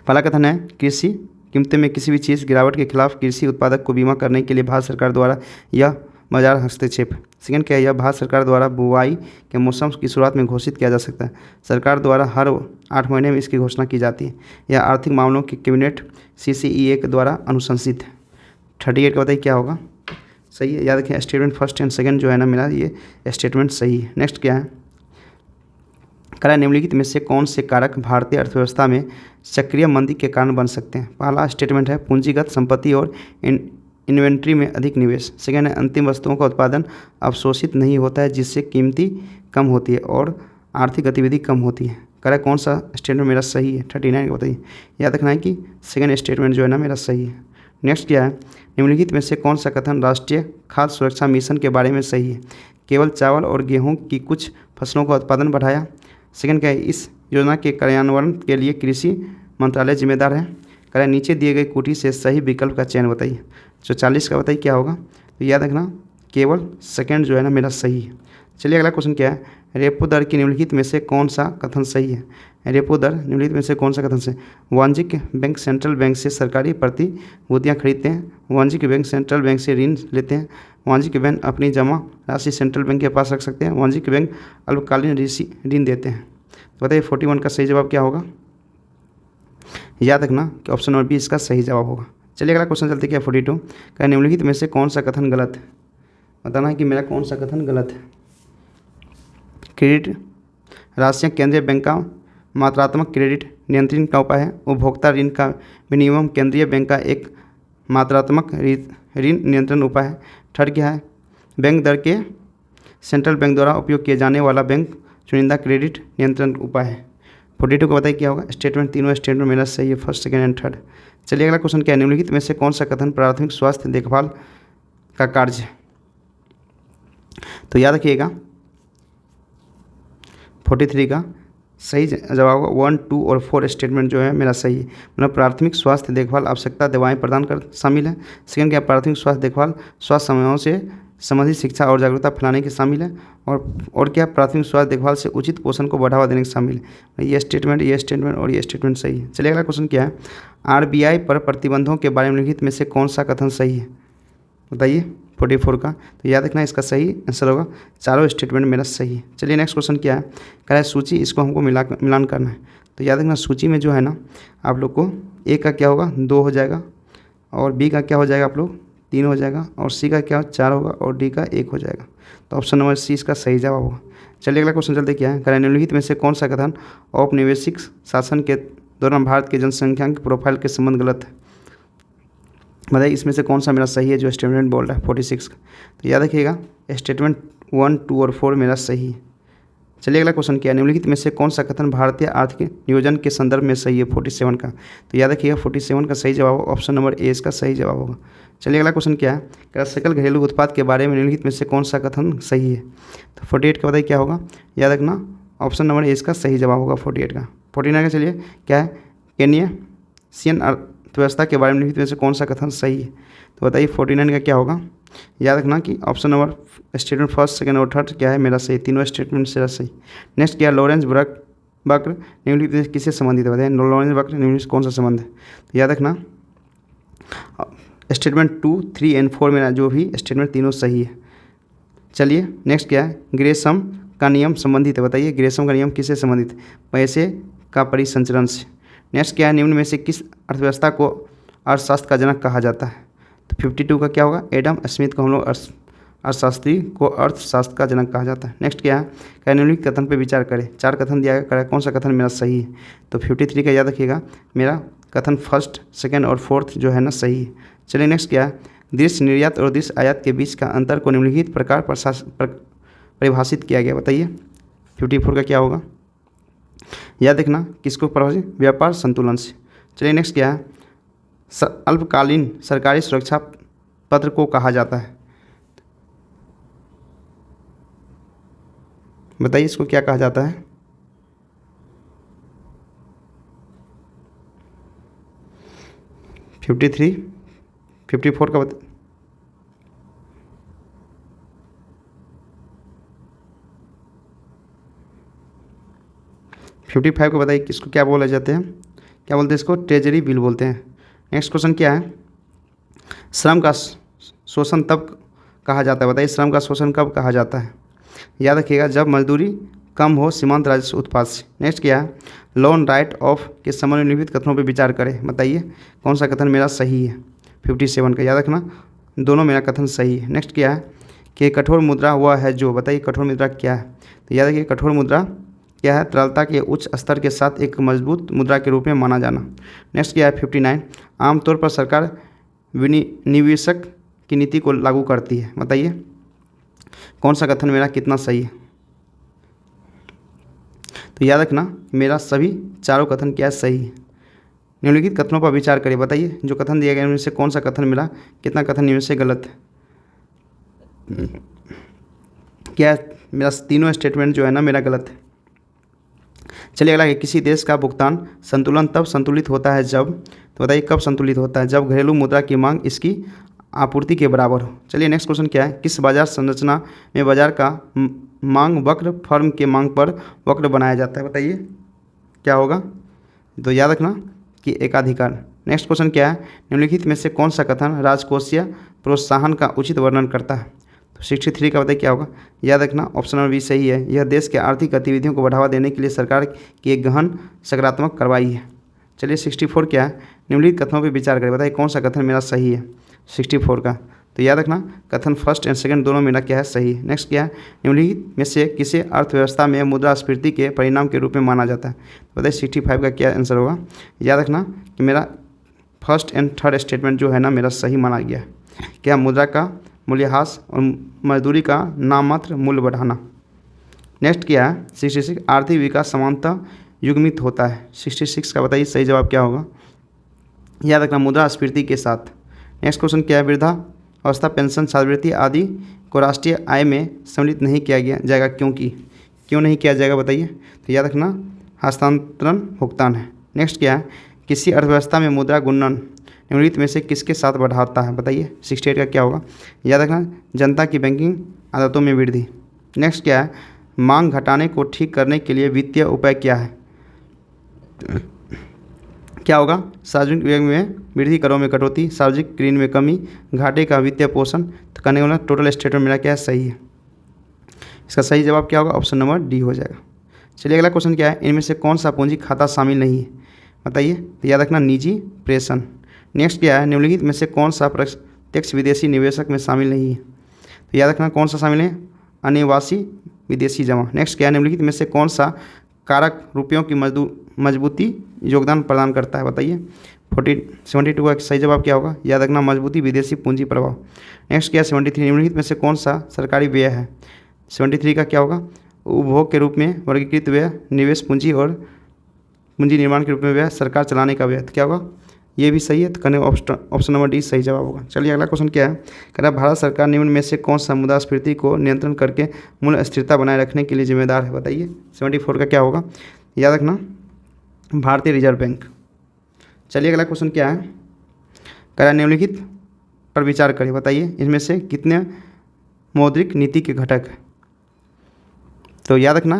पहला कथन है कृषि कीमतें में किसी भी चीज़ गिरावट के खिलाफ कृषि उत्पादक को बीमा करने के लिए भारत सरकार द्वारा यह बाजार हस्तक्षेप। सेकंड क्या है, यह भारत सरकार द्वारा बुआई के मौसम की शुरुआत में घोषित किया जा सकता है। सरकार द्वारा हर 8 महीने में इसकी घोषणा की जाती है। यह आर्थिक मामलों की कैबिनेट CCEA के द्वारा अनुशंसित है। 38 का बताइए क्या होगा? सही है। याद रखें स्टेटमेंट फर्स्ट एंड सेकंड जो है ना मेरा ये स्टेटमेंट सही है। नेक्स्ट क्या है, कह निम्नलिखित में से कौन से कारक भारतीय अर्थव्यवस्था में चक्रीय मंदी के कारण बन सकते हैं? पहला स्टेटमेंट है पूंजीगत संपत्ति और इन्वेंट्री में अधिक निवेश। सेकेंड है अंतिम वस्तुओं का उत्पादन अवशोषित नहीं होता है जिससे कीमती कम होती है और आर्थिक गतिविधि कम होती है। कह रहा है कौन सा स्टेटमेंट मेरा सही है 39 का बताइए। याद रखना है कि सेकेंड स्टेटमेंट जो है ना मेरा सही है। नेक्स्ट क्या है, निम्नलिखित में से कौन सा कथन राष्ट्रीय खाद्य सुरक्षा मिशन के बारे में सही है? केवल चावल और गेहूँ की कुछ फसलों का उत्पादन बढ़ाया। सेकंड क्या है, इस योजना के कार्यान्वयन के लिए कृषि मंत्रालय जिम्मेदार है। कह रहा है नीचे दिए गए कोटि से सही विकल्प का चयन बताइए। 44 का बताइए क्या होगा? तो याद रखना केवल सेकंड जो है ना मेरा सही है। चलिए अगला क्वेश्चन क्या है, रेपो दर की निम्नलिखित में से कौन सा कथन सही है? रेपो दर निम्नलिखित में से कौन सा कथन से? वाणिज्यिक बैंक सेंट्रल बैंक से सरकारी प्रतिभूतियाँ खरीदते हैं। वाणिज्यिक बैंक सेंट्रल बैंक से ऋण लेते हैं। वाणिज्यिक बैंक अपनी जमा राशि सेंट्रल बैंक के पास रख सकते हैं। वाणिज्यिक बैंक अल्पकालीन ऋण देते हैं। तो बताइए 41 का सही जवाब क्या होगा? याद रखना कि ऑप्शन नंबर 20 का सही जवाब होगा। चलिए अगला क्वेश्चन चलते क्या 42 का निम्नलिखित में से कौन सा कथन गलत है? बताना है कि मेरा कौन सा कथन गलत है। क्रेडिट राशियाँ केंद्रीय बैंक का मात्रात्मक क्रेडिट नियंत्रण का उपाय है। उपभोक्ता ऋण का विनियमन केंद्रीय बैंक का एक मात्रात्मक ऋण नियंत्रण उपाय है। थर्ड क्या है? बैंक दर के सेंट्रल बैंक द्वारा उपयोग किए जाने वाला बैंक चुनिंदा क्रेडिट नियंत्रण उपाय है। 42 को बताइए क्या होगा? स्टेटमेंट, तीनों स्टेटमेंट मेरा सही है, फर्स्ट, सेकंड एंड थर्ड। चलिए अगला क्वेश्चन क्या है? निम्नलिखित में से कौन सा कथन प्राथमिक स्वास्थ्य देखभाल का कार्य है? तो याद रखिएगा 43 का सही जवाब होगा 1, 2 और 4 स्टेटमेंट जो है मेरा सही है। मतलब प्राथमिक स्वास्थ्य देखभाल आवश्यकता दवाएं प्रदान कर शामिल है। सेकंड क्या? प्राथमिक स्वास्थ्य देखभाल स्वास्थ्य समस्याओं से संबंधित शिक्षा और जागरूकता फैलाने के शामिल है। और क्या? प्राथमिक स्वास्थ्य देखभाल से उचित पोषण को बढ़ावा देने के शामिल है। ये स्टेटमेंट और ये स्टेटमेंट सही है। चलिए अगला क्वेश्चन क्या है? आरबीआई पर प्रतिबंधों के बारे में निम्नलिखित में से कौन सा कथन सही है? बताइए 44 का। तो याद रखना इसका सही आंसर होगा, चारों स्टेटमेंट मेरा सही है। चलिए नेक्स्ट क्वेश्चन क्या है? कह रहा है सूची, इसको हमको मिलान करना है। तो याद रखना सूची में जो है ना आप लोग को ए का क्या होगा? 2 हो जाएगा, और बी का क्या हो जाएगा आप लोग? 3 हो जाएगा, और सी का क्या 4 होगा, और डी का 1 हो जाएगा। तो ऑप्शन नंबर सी इसका सही जवाब होगा। चलिए अगला क्वेश्चन चलते क्या है? कह रहा है निम्नलिखित में से कौन सा कथन औपनिवेशिक शासन के दौरान भारत की जनसंख्या के प्रोफाइल के संबंध गलत है? बताइए इसमें से कौन सा मेरा सही है जो स्टेटमेंट बोल रहा है 46 का? तो याद रखिएगा स्टेटमेंट 1, 2 और 4 मेरा सही है। चलिए अगला क्वेश्चन क्या है? निम्नलिखित में से कौन सा कथन भारतीय आर्थिक नियोजन के संदर्भ में सही है 47 का? तो याद रखिएगा 47 का सही जवाब होगा, ऑप्शन नंबर ए इसका सही जवाब होगा। चलिए अगला क्वेश्चन क्या है? क्या सकल घरेलू उत्पाद के बारे में निम्नलिखित में से कौन सा कथन सही है? तो 48 का बताइए क्या होगा? याद रखना ऑप्शन नंबर ए इसका सही जवाब होगा 48 का। 49 का चलिए क्या है? केनियन अर्थव्यवस्था के बारे में निम्नलिखित में से कौन सा कथन सही है? तो बताइए 49 का क्या होगा? याद रखना कि option number statement first, second और थर्ड क्या है मेरा सही, तीनों स्टेटमेंट से सही। नेक्स्ट क्या? लॉरेंस वक्र निम्नलिखित में किससे संबंधित है? बताइए लॉरेंस वक्र निम्नलिखित कौन सा संबंध है? तो याद रखना स्टेटमेंट 2, 3 एंड 4 मेरा जो भी स्टेटमेंट तीनों सही है। चलिए नेक्स्ट क्या है? ग्रेसम का नियम संबंधित है। बताइए ग्रेसम का नियम किससे संबंधित है? पैसे का परिसंचरण से। नेक्स्ट क्या है? निम्न में से किस अर्थव्यवस्था को अर्थशास्त्र का जनक कहा जाता है? तो 52 का क्या होगा? एडम स्मिथ को हम लोग अर्थशास्त्री को अर्थशास्त्र का जनक कहा जाता है। नेक्स्ट क्या है? क्या निम्नलिखित कथन पर विचार करें। 4 कथन दिया गया, कौन सा कथन मेरा सही है? तो 53 का याद रखिएगा मेरा कथन फर्स्ट, सेकंड और फोर्थ जो है ना सही है। चलिए नेक्स्ट क्या है? दृश्य निर्यात और दृश्य आयात के बीच का अंतर को निम्नलिखित प्रकार परिभाषित किया गया। बताइए 54 का क्या होगा? याद रखना किसको परिभाषित? व्यापार संतुलन से। चलिए नेक्स्ट क्या है? अल्पकालीन सरकारी सुरक्षा पत्र को कहा जाता है। बताइए इसको क्या कहा जाता है? फिफ्टी 54 का 55 को बताइए किसको क्या बोले जाते हैं? क्या बोलते हैं इसको? ट्रेजरी बिल बोलते हैं। नेक्स्ट क्वेश्चन क्या है? श्रम का शोषण तब कहा जाता है। बताइए श्रम का शोषण कब कहा जाता है? याद रखिएगा जब मजदूरी कम हो सीमांत राजस्व उत्पाद से। नेक्स्ट क्या है? लोन राइट ऑफ के संबंध में निम्नलिखित कथनों पर विचार करें। बताइए कौन सा कथन मेरा सही है? 57 का। याद रखना दोनों मेरा कथन सही है। नेक्स्ट क्या है? कि कठोर मुद्रा वह है जो। बताइए कठोर मुद्रा क्या है? तो याद रखिए कठोर मुद्रा क्या है? तरलता के उच्च स्तर के साथ एक मजबूत मुद्रा के रूप में माना जाना। नेक्स्ट क्या है? 59 आमतौर पर सरकार निवेशक की नीति को लागू करती है। बताइए कौन सा कथन मेरा कितना सही है? तो याद रखना मेरा सभी चारों कथन क्या सही है। निम्नलिखित कथनों पर विचार करिए। बताइए जो कथन दिया गया इनमें से कौन सा कथन मेरा कितना कथन इनमें से गलत है? क्या मेरा तीनों स्टेटमेंट जो है ना मेरा गलत है। चलिए अगला, किसी देश का भुगतान संतुलन तब संतुलित होता है जब, तो बताइए कब संतुलित होता है? जब घरेलू मुद्रा की मांग इसकी आपूर्ति के बराबर हो। चलिए नेक्स्ट क्वेश्चन क्या है? किस बाजार संरचना में बाजार का मांग वक्र फर्म के मांग पर वक्र बनाया जाता है? बताइए क्या होगा? तो याद रखना कि एकाधिकार। नेक्स्ट क्वेश्चन क्या है? निम्नलिखित में से कौन सा कथन राजकोषीय प्रोत्साहन का उचित वर्णन करता है? तो 63 का बताइए क्या होगा? याद रखना ऑप्शन नंबर बी सही है। यह देश के आर्थिक गतिविधियों को बढ़ावा देने के लिए सरकार की एक गहन सकारात्मक कार्रवाई है। चलिए 64 क्या है? निम्नलिखित कथनों पर विचार करें। बताइए कौन सा कथन मेरा सही है 64 का? तो याद रखना कथन फर्स्ट एंड सेकंड दोनों मेरा क्या है सही है। नेक्स्ट क्या है, निम्नलिखित में से किसे अर्थव्यवस्था में मुद्रास्फीति के परिणाम के रूप में माना जाता है। तो बताइए 65 का क्या आंसर होगा। याद रखना कि मेरा फर्स्ट एंड थर्ड स्टेटमेंट जो है ना मेरा सही माना गया है। क्या, मुद्रा का मूल्यह्रास और मजदूरी का नाममात्र मूल्य बढ़ाना। नेक्स्ट क्या है 66, आर्थिक विकास समानतः युग्मित होता है। 66 का बताइए सही जवाब क्या होगा। याद रखना मुद्रास्फीति के साथ। नेक्स्ट क्वेश्चन क्या है, वृद्धा अवस्था पेंशन छात्रवृत्ति आदि को राष्ट्रीय आय में सम्मिलित नहीं किया गया जाएगा क्योंकि, क्यों नहीं किया जाएगा बताइए। तो याद रखना हस्तांतरण भुगतान है। नेक्स्ट क्या है, किसी अर्थव्यवस्था में मुद्रा गुणन निम्नलिखित में से किसके साथ बढ़ाता है बताइए। 68 का क्या होगा। याद रखना जनता की बैंकिंग आदतों में वृद्धि। नेक्स्ट क्या है, मांग घटाने को ठीक करने के लिए वित्तीय उपाय क्या है। क्या होगा, सार्वजनिक व्यय में वृद्धि, करों में कटौती, सार्वजनिक ऋण में कमी, घाटे का वित्तीय पोषण। तो करने वाला टोटल स्टेटमेंट मेरा क्या है सही है। इसका सही जवाब क्या होगा, ऑप्शन नंबर डी हो जाएगा। चलिए अगला क्वेश्चन क्या है, इनमें से कौन सा पूंजी खाता शामिल नहीं है बताइए। तो याद रखना निजी प्रेषण। नेक्स्ट क्या है, निम्नलिखित में से कौन सा प्रत्यक्ष विदेशी निवेशक में शामिल नहीं है। तो याद रखना कौन सा शामिल है, अनिवासी विदेशी जमा। नेक्स्ट क्या है, निम्नलिखित में से कौन सा कारक रुपयों की मजबूती योगदान प्रदान करता है बताइए। 72 का सही जवाब क्या होगा। याद रखना मजबूती विदेशी पूंजी प्रभाव। नेक्स्ट क्या है 73, निम्नलिखित में से कौन सा सरकारी व्यय है। 73 का क्या होगा, उपभोग के रूप में वर्गीकृत व्यय, निवेश पूंजी और पूंजी निर्माण के रूप में व्यय, सरकार चलाने का व्यय। तो क्या होगा, ये भी सही है। तो करने ऑप्शन नंबर डी सही जवाब होगा। चलिए अगला क्वेश्चन क्या है, कह रहा है भारत सरकार निम्न में से कौन सा मुद्रास्फीति को नियंत्रण करके मूल्य स्थिरता बनाए रखने के लिए जिम्मेदार है बताइए। 74 का क्या होगा। याद रखना भारतीय रिजर्व बैंक। चलिए अगला क्वेश्चन क्या है, कह रहा है निम्नलिखित पर विचार करें बताइए इनमें से कितने मौद्रिक नीति के घटक है। तो याद रखना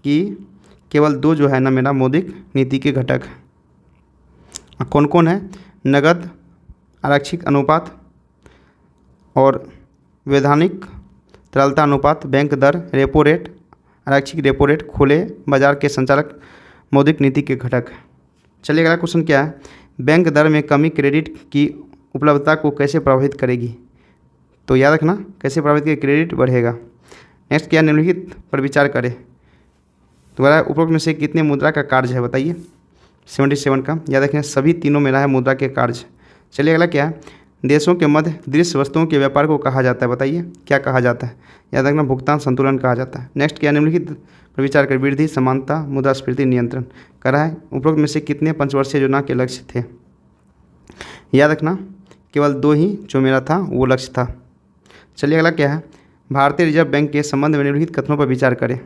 कि केवल 2 जो है ना मेरा मौद्रिक नीति के घटक है। कौन कौन है, नगद आरक्षित अनुपात और वैधानिक तरलता अनुपात, बैंक दर, रेपो रेट, आरक्षित रेपो रेट, खुले बाजार के संचालक मौद्रिक नीति के घटक है। चलिए अगला क्वेश्चन क्या है, बैंक दर में कमी क्रेडिट की उपलब्धता को कैसे प्रभावित करेगी। तो याद रखना कैसे प्रभावित करेगी, क्रेडिट बढ़ेगा। नेक्स्ट क्या, निम्नलिखित पर विचार करें दोबारा उपरोक्त में से कितने मुद्रा का कार्य है बताइए। 77 का। याद रखें सभी तीनों मेरा है मुद्रा के कार्य। चलिए अगला क्या है, देशों के मध्य दृश्य वस्तुओं के व्यापार को कहा जाता है बताइए, क्या कहा जाता है। याद रखना भुगतान संतुलन कहा जाता है। नेक्स्ट क्या, निम्नलिखित पर विचार कर वृद्धि समानता मुद्रास्फीति नियंत्रण करा है उपरोक्त में से कितने पंचवर्षीय योजना के लक्ष्य थे। याद रखना केवल 2 ही जो मेरा था वो लक्ष्य था। चलिए अगला क्या है, भारतीय रिजर्व बैंक के संबंध में निम्नलिखित कथनों पर विचार करें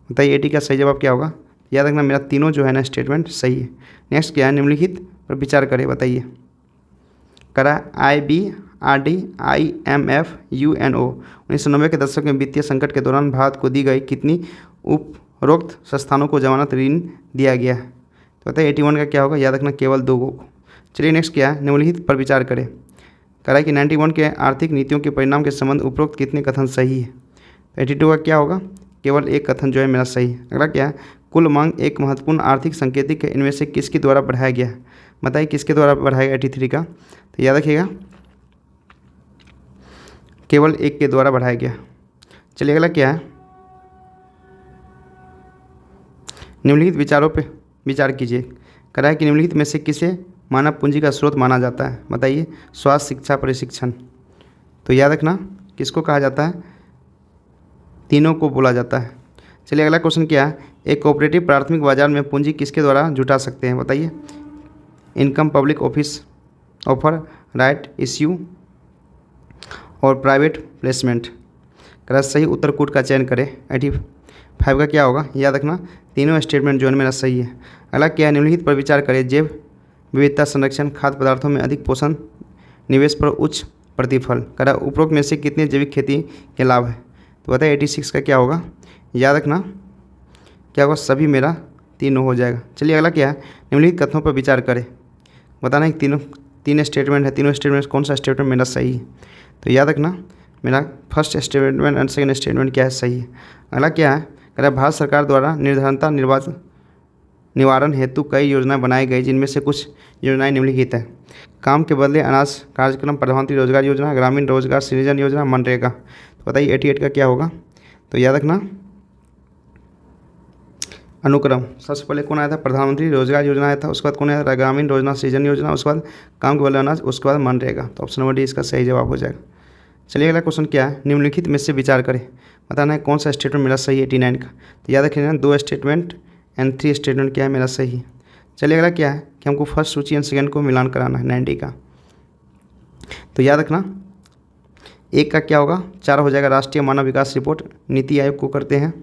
बताइए। 80 का सही जवाब क्या होगा। याद रखना मेरा तीनों जो है ना स्टेटमेंट सही है। नेक्स्ट क्या है, निम्नलिखित पर विचार करें बताइए। करा IBRD IMF UNO 1990 के दशक में वित्तीय संकट के दौरान भारत को दी गई कितनी उपरोक्त संस्थानों को जमानत ऋण दिया गया है। तो बताइए 81 का क्या होगा। याद रखना केवल 2 को। चलिए नेक्स्ट क्या है, निम्नलिखित पर विचार करें। करा कि 91 के आर्थिक नीतियों के परिणाम के संबंध उपरोक्त कितने कथन सही है। 82 का क्या होगा, केवल 1 कथन जो है मेरा सही है। अगला क्या है, कुल मांग एक महत्वपूर्ण आर्थिक संकेतक है, इनमें से किसके द्वारा बढ़ाया गया है बताइए, किसके द्वारा बढ़ाया गया 83 का। तो याद रखिएगा केवल 1 के द्वारा बढ़ाया गया। चलिए अगला क्या है, निम्नलिखित विचारों पे विचार कीजिए। करा है कि निम्नलिखित में से किसे मानव पूंजी का स्रोत माना जाता है बताइए। स्वास्थ्य, शिक्षा, प्रशिक्षण। तो याद रखना किसको कहा जाता है, तीनों को बोला जाता है। चलिए अगला क्वेश्चन क्या है, एक कोऑपरेटिव प्राथमिक बाजार में पूंजी किसके द्वारा जुटा सकते हैं बताइए। Income, public office offer, right issue और प्राइवेट प्लेसमेंट। करा सही उत्तर कूट का चयन करें। 85 का क्या होगा। याद रखना तीनों स्टेटमेंट जो है मेरा सही है। अगला क्या है, निम्नलिखित पर विचार करें। जैव विविधता संरक्षण, खाद्य पदार्थों में अधिक पोषण, निवेश पर उच्च प्रतिफल। करा उपरोक्त में से कितने जैविक खेती के लाभ है। तो बताइए 86 का क्या होगा। याद रखना क्या होगा, सभी मेरा तीनों हो जाएगा। चलिए अगला क्या है, निम्नलिखित कथनों पर विचार करें। बताना है तीन स्टेटमेंट है, तीनों स्टेटमेंट कौन सा स्टेटमेंट मेरा सही है। तो याद रखना मेरा first statement and second statement क्या है सही है। अगला क्या है, कह रहा है भारत सरकार द्वारा निर्धारणता निवारण हेतु कई योजनाएं बनाई गई, जिनमें से कुछ योजनाएं निम्नलिखित है। काम के बदले अनाज कार्यक्रम, प्रधानमंत्री रोजगार योजना, ग्रामीण रोजगार सृजन योजना, मनरेगा। तो बताइए 88 का क्या होगा? तो याद रखना अनुक्रम सबसे पहले कौन आया था? प्रधानमंत्री रोजगार योजना आया था, उसके बाद कौन आया था? ग्रामीण रोजगार सृजन योजना, उसके बाद काम के बदले अनाज, उसके बाद मनरेगा। तो ऑप्शन नंबर डी इसका सही जवाब हो जाएगा। चलिए अगला क्वेश्चन क्या है? निम्नलिखित में से विचार करें, बताना है कौन सा स्टेटमेंट मेरा सही है 89 का। तो याद रखिए 2 स्टेटमेंट एंड 3 स्टेटमेंट क्या है मेरा सही। चलिए अगला क्या है कि हमको फर्स्ट सूची एंड सेकेंड को मिलान कराना है 90 का। तो याद रखना 1 का क्या होगा? 4 हो जाएगा। राष्ट्रीय मानव विकास रिपोर्ट नीति आयोग को करते हैं।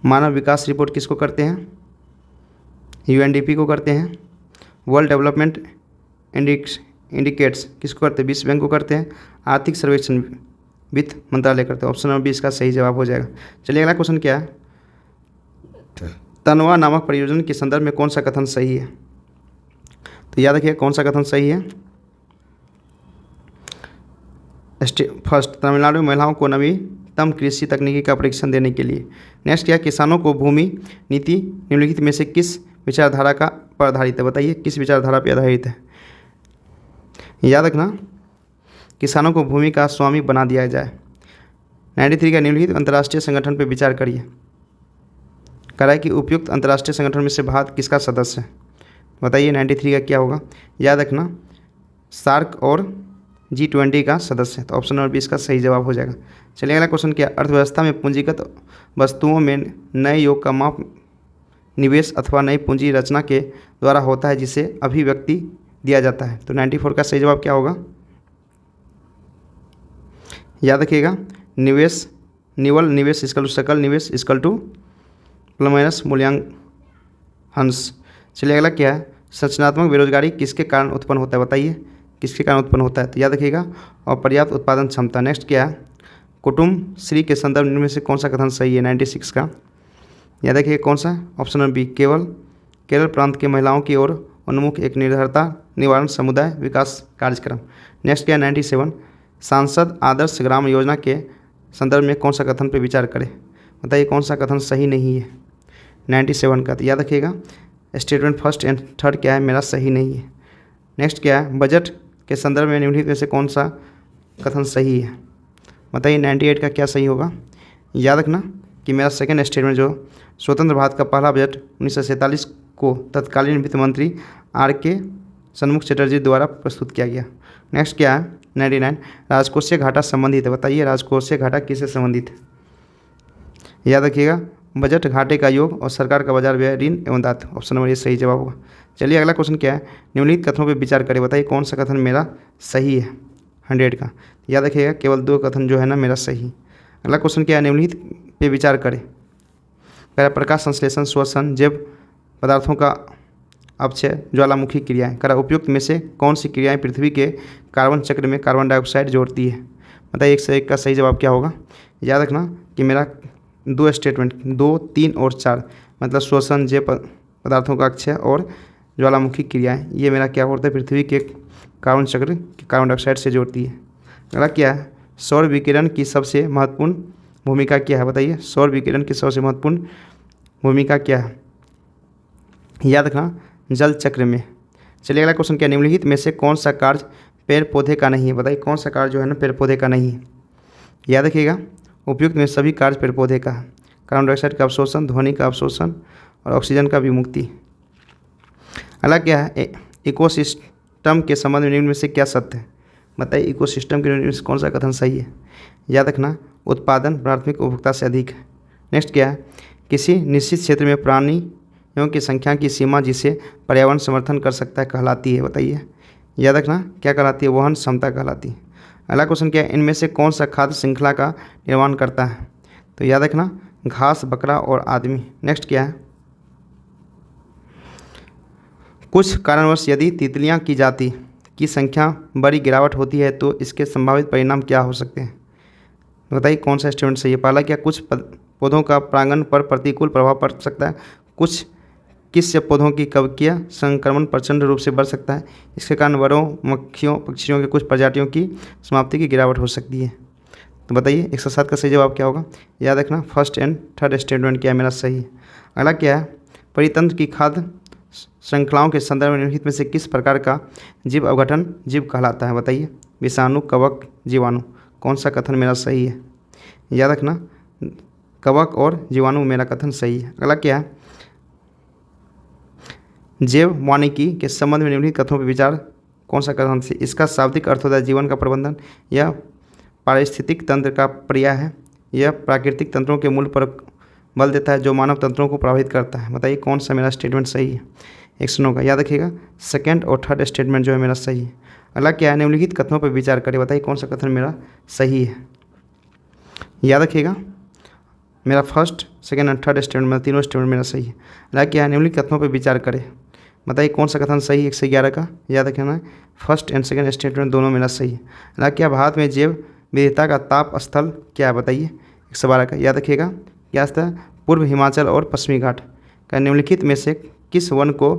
मानव विकास रिपोर्ट किसको करते हैं? UNDP को करते हैं। वर्ल्ड डेवलपमेंट इंडिकेट्स किसको करते हैं? विश्व बैंक को करते हैं। आर्थिक सर्वेक्षण वित्त मंत्रालय करते हैं। ऑप्शन नंबर 20 का सही जवाब हो जाएगा। चलिए अगला क्वेश्चन क्या है? तनवा नामक परियोजना के संदर्भ में कौन सा कथन सही है? तो याद रखिए कौन सा कथन सही है? फर्स्ट, तमिलनाडु में महिलाओं को नवीनतम कृषि तकनीकी का प्रशिक्षण देने के लिए। नेक्स्ट क्या? किसानों को भूमि नीति निम्नलिखित में से किस विचारधारा का पर आधारित है? बताइए किस विचारधारा पर आधारित है? याद रखना किसानों को भूमि का स्वामी बना दिया जाए। 93 का निम्नलिखित अंतर्राष्ट्रीय संगठन पर विचार करिए। कराए कि उपयुक्त अंतर्राष्ट्रीय संगठन में से भारत किसका सदस्य है? बताइए 93 का क्या होगा? याद रखना सार्क और G20 का सदस्य है। तो ऑप्शन नंबर 20 का सही जवाब हो जाएगा। चलिए अगला क्वेश्चन क्या? अर्थव्यवस्था में पूंजीगत वस्तुओं में नए योग का माप निवेश अथवा नई पूंजी रचना के द्वारा होता है, जिसे अभिव्यक्ति दिया जाता है। तो 94 का सही जवाब क्या होगा? याद रखिएगा निवेश निवल निवेश इक्वल टू सकल निवेश इक्वल टू प्लस माइनस मूल्यांकन। चलिए अगला क्या है? संरचनात्मक बेरोजगारी किसके कारण उत्पन्न होता है? बताइए किसके कारण उत्पन्न होता है? तो याद रखिएगा अपर्याप्त उत्पादन क्षमता। नेक्स्ट क्या है? कुटुंब श्री के संदर्भ में से कौन सा कथन सही है? 96 का याद रखिए कौन सा? ऑप्शन नंबर बी केरल प्रांत के महिलाओं की ओर उन्मुख एक निर्भरता निवारण समुदाय विकास कार्यक्रम। नेक्स्ट क्या है? 97 सांसद आदर्श ग्राम योजना के संदर्भ में कौन सा कथन पर विचार करें? बताइए कौन सा कथन सही नहीं है 97 का? तो याद रखिएगा स्टेटमेंट फर्स्ट एंड थर्ड क्या है मेरा सही नहीं है। नेक्स्ट क्या है? बजट के संदर्भ में निम्नलिखित में से कौन सा कथन सही है? बताइए 98 का क्या सही होगा? याद रखना कि मेरा सेकंड स्टेटमेंट जो स्वतंत्र भारत का पहला बजट 1947 को तत्कालीन वित्त मंत्री RK सन्मुख चटर्जी द्वारा प्रस्तुत किया गया। नेक्स्ट क्या है? 99 राजकोषीय घाटा संबंधित है। बताइए राजकोषीय घाटा किससे संबंधित है? याद रखिएगा बजट घाटे का योग और सरकार का बाजार व्यय ऋण एवं दायित्व। ऑप्शन नंबर ये सही जवाब होगा। चलिए अगला क्वेश्चन क्या है? निम्नलिखित कथनों पर विचार करें। बताइए कौन सा कथन मेरा सही है 100 का? याद रखिएगा केवल 2 कथन जो है ना मेरा सही। अगला क्वेश्चन क्या है? निम्नलिखित पे विचार करें। कह प्रकाश संश्लेषण श्वसन जैव पदार्थों का अपक्षय ज्वालामुखी क्रियाएं। कह उपयुक्त में से कौन सी क्रियाएं पृथ्वी के कार्बन चक्र में कार्बन डाइऑक्साइड जोड़ती है? बताइए 1 से 1 का सही जवाब क्या होगा? याद रखना कि मेरा 2 स्टेटमेंट 2, 3 और 4 मतलब श्वसन जैव पदार्थों का अक्षय और ज्वालामुखी क्रियाएं, ये मेरा क्या होता है? पृथ्वी के कार्बन चक्र कार्बन डाइऑक्साइड से जोड़ती है। अगला क्या है? सौर विकिरण की सबसे महत्वपूर्ण भूमिका क्या है? बताइए सौर विकिरण की सबसे महत्वपूर्ण भूमिका क्या है? याद रखना जल चक्र में। चलिए अगला क्वेश्चन क्या? निम्नलिखित में से कौन सा कार्य पेड़ पौधे का नहीं है? बताइए कौन सा कार्य जो है ना पेड़ पौधे का नहीं है? याद रखिएगा उपयुक्त में सभी कार्य पेड़ पौधे का है। कार्बन डाइऑक्साइड का अवशोषण, ध्वनि का अवशोषण और ऑक्सीजन का विमुक्ति। अगला क्या है? इकोसिस्टम के संबंध में निम्न में से क्या सत्य है? बताइए इकोसिस्टम के निम्न में से कौन सा कथन सही है? याद रखना उत्पादन प्राथमिक उपभोक्ता से अधिक है। नेक्स्ट क्या है? किसी निश्चित क्षेत्र में प्राणियों की संख्या की सीमा जिसे पर्यावरण समर्थन कर सकता है कहलाती है। बताइए याद रखना क्या कहलाती है? वहन क्षमता कहलाती है। अगला क्वेश्चन क्या है? इनमें से कौन सा खाद्य श्रृंखला का निर्माण करता है? तो याद रखना घास, बकरा और आदमी। नेक्स्ट क्या है? कुछ कारणवश यदि तितलियां की जाति की संख्या बड़ी गिरावट होती है तो इसके संभावित परिणाम क्या हो सकते हैं? बताइए कौन सा स्टेटमेंट सही है? पहला क्या? कुछ पौधों का परागण पर प्रतिकूल प्रभाव पड़ सकता है। कुछ किस पौधों की कवकीय संक्रमण प्रचंड रूप से बढ़ सकता है। इसके कारण वरों, मक्खियों, पक्षियों के कुछ प्रजातियों की समाप्ति की गिरावट हो सकती है। तो बताइए 107 का सही जवाब क्या होगा? याद रखना फर्स्ट एंड थर्ड स्टेटमेंट क्या है मेरा सही है। अगला क्या है? परितंत्र की खाद्य श्रृंखलाओं के संदर्भ में निम्नलिखित में से किस प्रकार का जीव अवगठन जीव कहलाता है? बताइए। विषाणु, कवक, जीवाणु। कौन सा कथन मेरा सही है? याद रखना, कवक और जीवाणु मेरा कथन सही है। अगला क्या है? जैव वानिकी के संबंध में निम्नलिखित कथनों पर विचार। कौन सा कथन से? इसका शाब्दिक अर्थ होता है जीवन का प्रबंधन, यह पारिस्थितिक तंत्र का पर्याय है, यह प्राकृतिक तंत्रों के मूल पर बल देता है जो मानव तंत्रों को प्रभावित करता है। बताइए कौन सा मेरा स्टेटमेंट सही है? एक्शन होगा। याद रखिएगा, सेकंड और थर्ड स्टेटमेंट जो है मेरा सही है। अगला क्या है? निम्नलिखित कथनों पर विचार करें। बताइए कौन सा कथन मेरा सही है? याद रखिएगा, मेरा फर्स्ट, सेकंड और थर्ड स्टेटमेंट में तीनों स्टेटमेंट मेरा सही है। अगला क्या है? निम्नलिखित कथनों पर विचार करें। बताइए कौन सा कथन सही है 111 का? याद रखना, फर्स्ट एंड सेकंड स्टेटमेंट दोनों मेरा सही है। अगला क्या? भारत में जैव विविधता का ताप स्थल क्या है? बताइए 112 का। याद रखिएगा, क्या था? पूर्व हिमाचल और पश्चिमी घाट का। निम्नलिखित में से किस वन को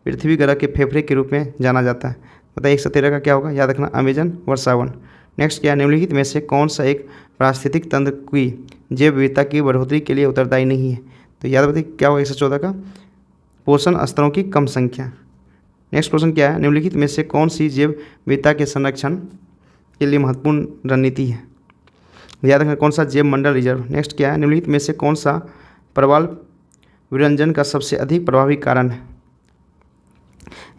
पृथ्वी ग्रह के फेफड़े के रूप में जाना जाता है? बताइए 113 का क्या होगा? याद रखना, अमेजन वर्षा वन। नेक्स्ट क्या? निम्नलिखित में से कौन सा एक पारिस्थितिक तंत्र की जैव विविधता की बढ़ोतरी के लिए उत्तरदायी नहीं है? तो याद बताइए क्या होगा 114 का? पोषण स्तरों की कम संख्या। नेक्स्ट क्वेश्चन क्या है? निम्नलिखित में से कौन सी जैव विविधता के संरक्षण के लिए महत्वपूर्ण रणनीति है? याद रखना, कौन सा? जैव मंडल रिजर्व। नेक्स्ट क्या है? निम्नलिखित में से कौन सा प्रवाल विरंजन का सबसे अधिक प्रभावी कारण है?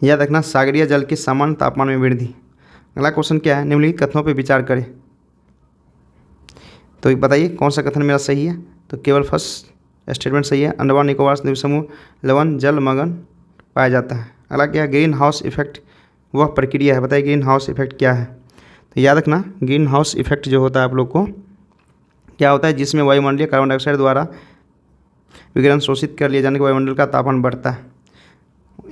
याद रखना, सागरीय जल के सामान्य तापमान में वृद्धि। अगला क्वेश्चन क्या है? निम्नलिखित कथनों पर विचार करें। तो बताइए कौन सा कथन मेरा सही है? तो केवल फर्स्ट स्टेटमेंट सही है। अंडमान निकोबार द्वीप समूह लवण जल मगन पाया जाता है। अगला क्या है? ग्रीन हाउस इफेक्ट वह प्रक्रिया है। बताइए ग्रीन हाउस इफेक्ट क्या है? तो याद रखना, ग्रीन हाउस इफेक्ट जो होता है आप लोग को क्या होता है? जिसमें वायुमंडलीय कार्बन डाइऑक्साइड द्वारा विकिरण शोषित कर लिए जाने के वायुमंडल का तापमान बढ़ता है।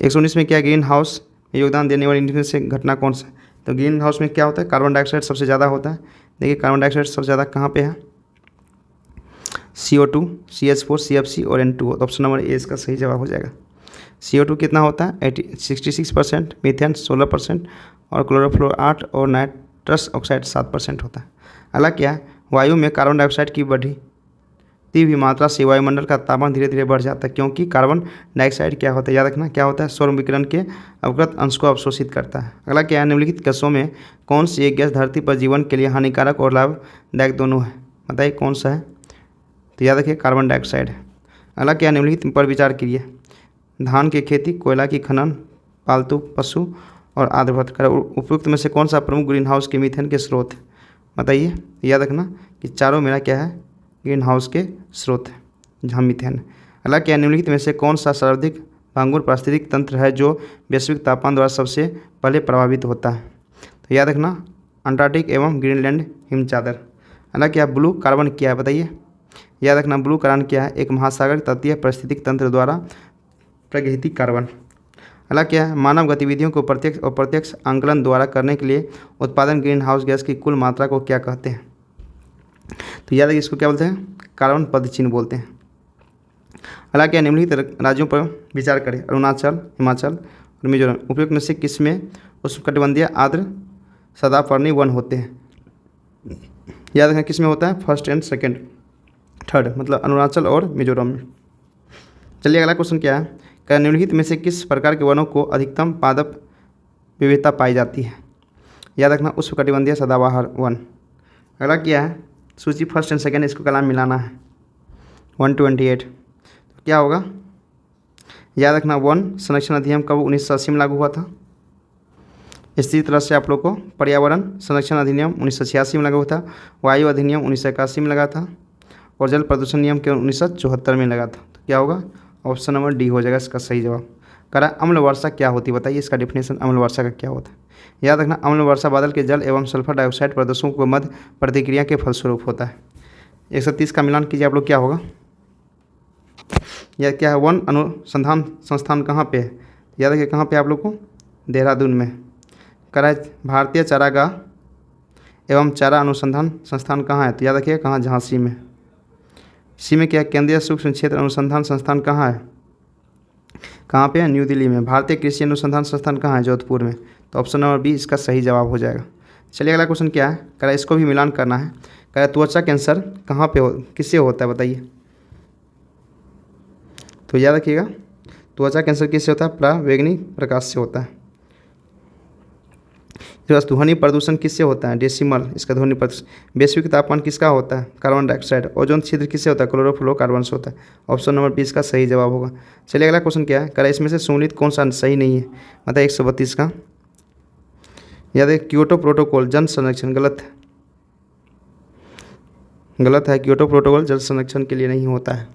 119 में क्या? ग्रीन हाउस में योगदान देने वाली निम्नलिखित से घटना कौन सा? तो ग्रीन हाउस में क्या होता है? कार्बन डाइऑक्साइड सबसे ज़्यादा होता है। देखिए कार्बन डाइऑक्साइड सबसे ज़्यादा कहाँ पे है? CO2, CH4, CFC और N2O। तो ऑप्शन नंबर ए इसका सही जवाब हो जाएगा। CO2 कितना होता है? 66%, मीथेन 16% और क्लोरोफ्लोर 8 और नाइट्रस ऑक्साइड 7% होता है। अगला क्या है? वायु में कार्बन डाइऑक्साइड की बढ़ती हुई मात्रा से वायुमंडल का तापमान धीरे धीरे बढ़ जाता है, क्योंकि कार्बन डाइऑक्साइड क्या होता है? याद रखना, क्या होता है? सौर विकिरण के अवकृत अंश को अवशोषित करता है। अगला क्या है? निम्नलिखित गैसों में कौन सी एक गैस धरती पर जीवन के लिए हानिकारक और लाभदायक दोनों है? बताइए कौन सा है? तो याद रखिए कार्बन डाइऑक्साइड है। अगला क्या? निम्नलिखित पर विचार कीजिए। धान की खेती, कोयला की खनन, पालतू पशु और आर्द्रभूमि कर उपयुक्त में से कौन सा प्रमुख ग्रीन हाउस के मीथेन के स्रोत है? बताइए। याद रखना कि चारों मेरा क्या है? ग्रीन हाउस के स्रोत है जहाँ मीथेन है। अगला क्या? निम्नलिखित में से कौन सा सर्वाधिक भांगुर पारिस्थितिक तंत्र है जो वैश्विक तापमान द्वारा सबसे पहले प्रभावित होता है? तो याद रखना, अंटार्कटिक एवं ग्रीनलैंड हिमचादर। अगला क्या? ब्लू कार्बन क्या है? बताइए। याद रखना, ब्लू कार्बन क्या है? एक महासागर तटीय पारिस्थितिक तंत्र द्वारा प्रगहित कार्बन। अगला क्या है? मानव गतिविधियों को प्रत्यक्ष और अप्रत्यक्ष आंकलन द्वारा करने के लिए उत्पादन ग्रीन हाउस गैस की कुल मात्रा को क्या कहते हैं? तो याद रखिए इसको क्या बोलते हैं? कार्बन पदचिह्न बोलते हैं। अगला क्या? निम्नलिखित राज्यों पर विचार करें। अरुणाचल, हिमाचल और मिजोरम उपयुक्त में से किसमें उष्णकटिबंधीय आर्द्र सदापर्णी वन होते हैं? याद रखना किसमें होता है? फर्स्ट एंड सेकंड थर्ड, मतलब अरुणाचल और मिजोरम में। चलिए अगला क्वेश्चन क्या है? क्या निम्नलिखित में से किस प्रकार के वनों को अधिकतम पादप विविधता पाई जाती है? याद रखना, उष्णकटिबंधीय सदाबहार वन। अगला क्या है? सूची फर्स्ट एंड सेकंड इसको कलाम मिलाना है। 128 तो क्या होगा? याद रखना, वन संरक्षण अधिनियम कब 1980 में लागू हुआ था? इसी तरह से आप लोग को पर्यावरण संरक्षण अधिनियम 1986 में लगा हुआ था, वायु अधिनियम 1981 में लगा था और जल प्रदूषण नियम के 1974 में लगा था। तो क्या होगा? ऑप्शन नंबर डी हो जाएगा इसका सही जवाब। करा अम्ल वर्षा क्या होती है? बताइए इसका डिफिनेशन अम्ल वर्षा का क्या होता है? याद रखना, अम्ल वर्षा बादल के जल एवं सल्फर डाइऑक्साइड प्रदूषकों को मध्य प्रतिक्रिया के फलस्वरूप होता है। 130 का मिलान कीजिए आप लोग, क्या होगा? यह क्या है? वन अनुसंधान संस्थान कहाँ पे है? याद रखिए कहाँ पे आप लोग को? देहरादून में। करा भारतीय चारागाह एवं चारा अनुसंधान संस्थान कहाँ है? तो याद रखिए कहाँ? झांसी में। इसी में क्या? केंद्रीय सूक्ष्म क्षेत्र अनुसंधान संस्थान कहाँ है? कहाँ पे है? न्यू दिल्ली में। भारतीय कृषि अनुसंधान संस्थान कहाँ है? जोधपुर में। तो ऑप्शन नंबर बी इसका सही जवाब हो जाएगा। चलिए अगला क्वेश्चन क्या है? कह रहा इसको भी मिलान करना है। कह रहा त्वचा कैंसर कहाँ पे किससे होता है? बताइए। तो याद रखिएगा त्वचा कैंसर किससे होता है? पराबैंगनी प्रकाश से होता है। इसके बाद ध्वनि प्रदूषण किससे होता है? डेसिमल इसका ध्वनि प्रदूषण। वैश्विक तापमान किसका होता है? Carbon dioxide. ओजोन छिद्र किससे होता है? क्लोरोफ्लोरोकार्बन से होता है। ऑप्शन नंबर 20 का सही जवाब होगा। चलिए अगला क्वेश्चन क्या है? करा इसमें से सुमेलित कौन सा सही नहीं है? मतलब 132 का। याद है क्योटो प्रोटोकॉल जल संरक्षण गलत है, गलत है। क्योटो प्रोटोकॉल जल संरक्षण के लिए नहीं होता है।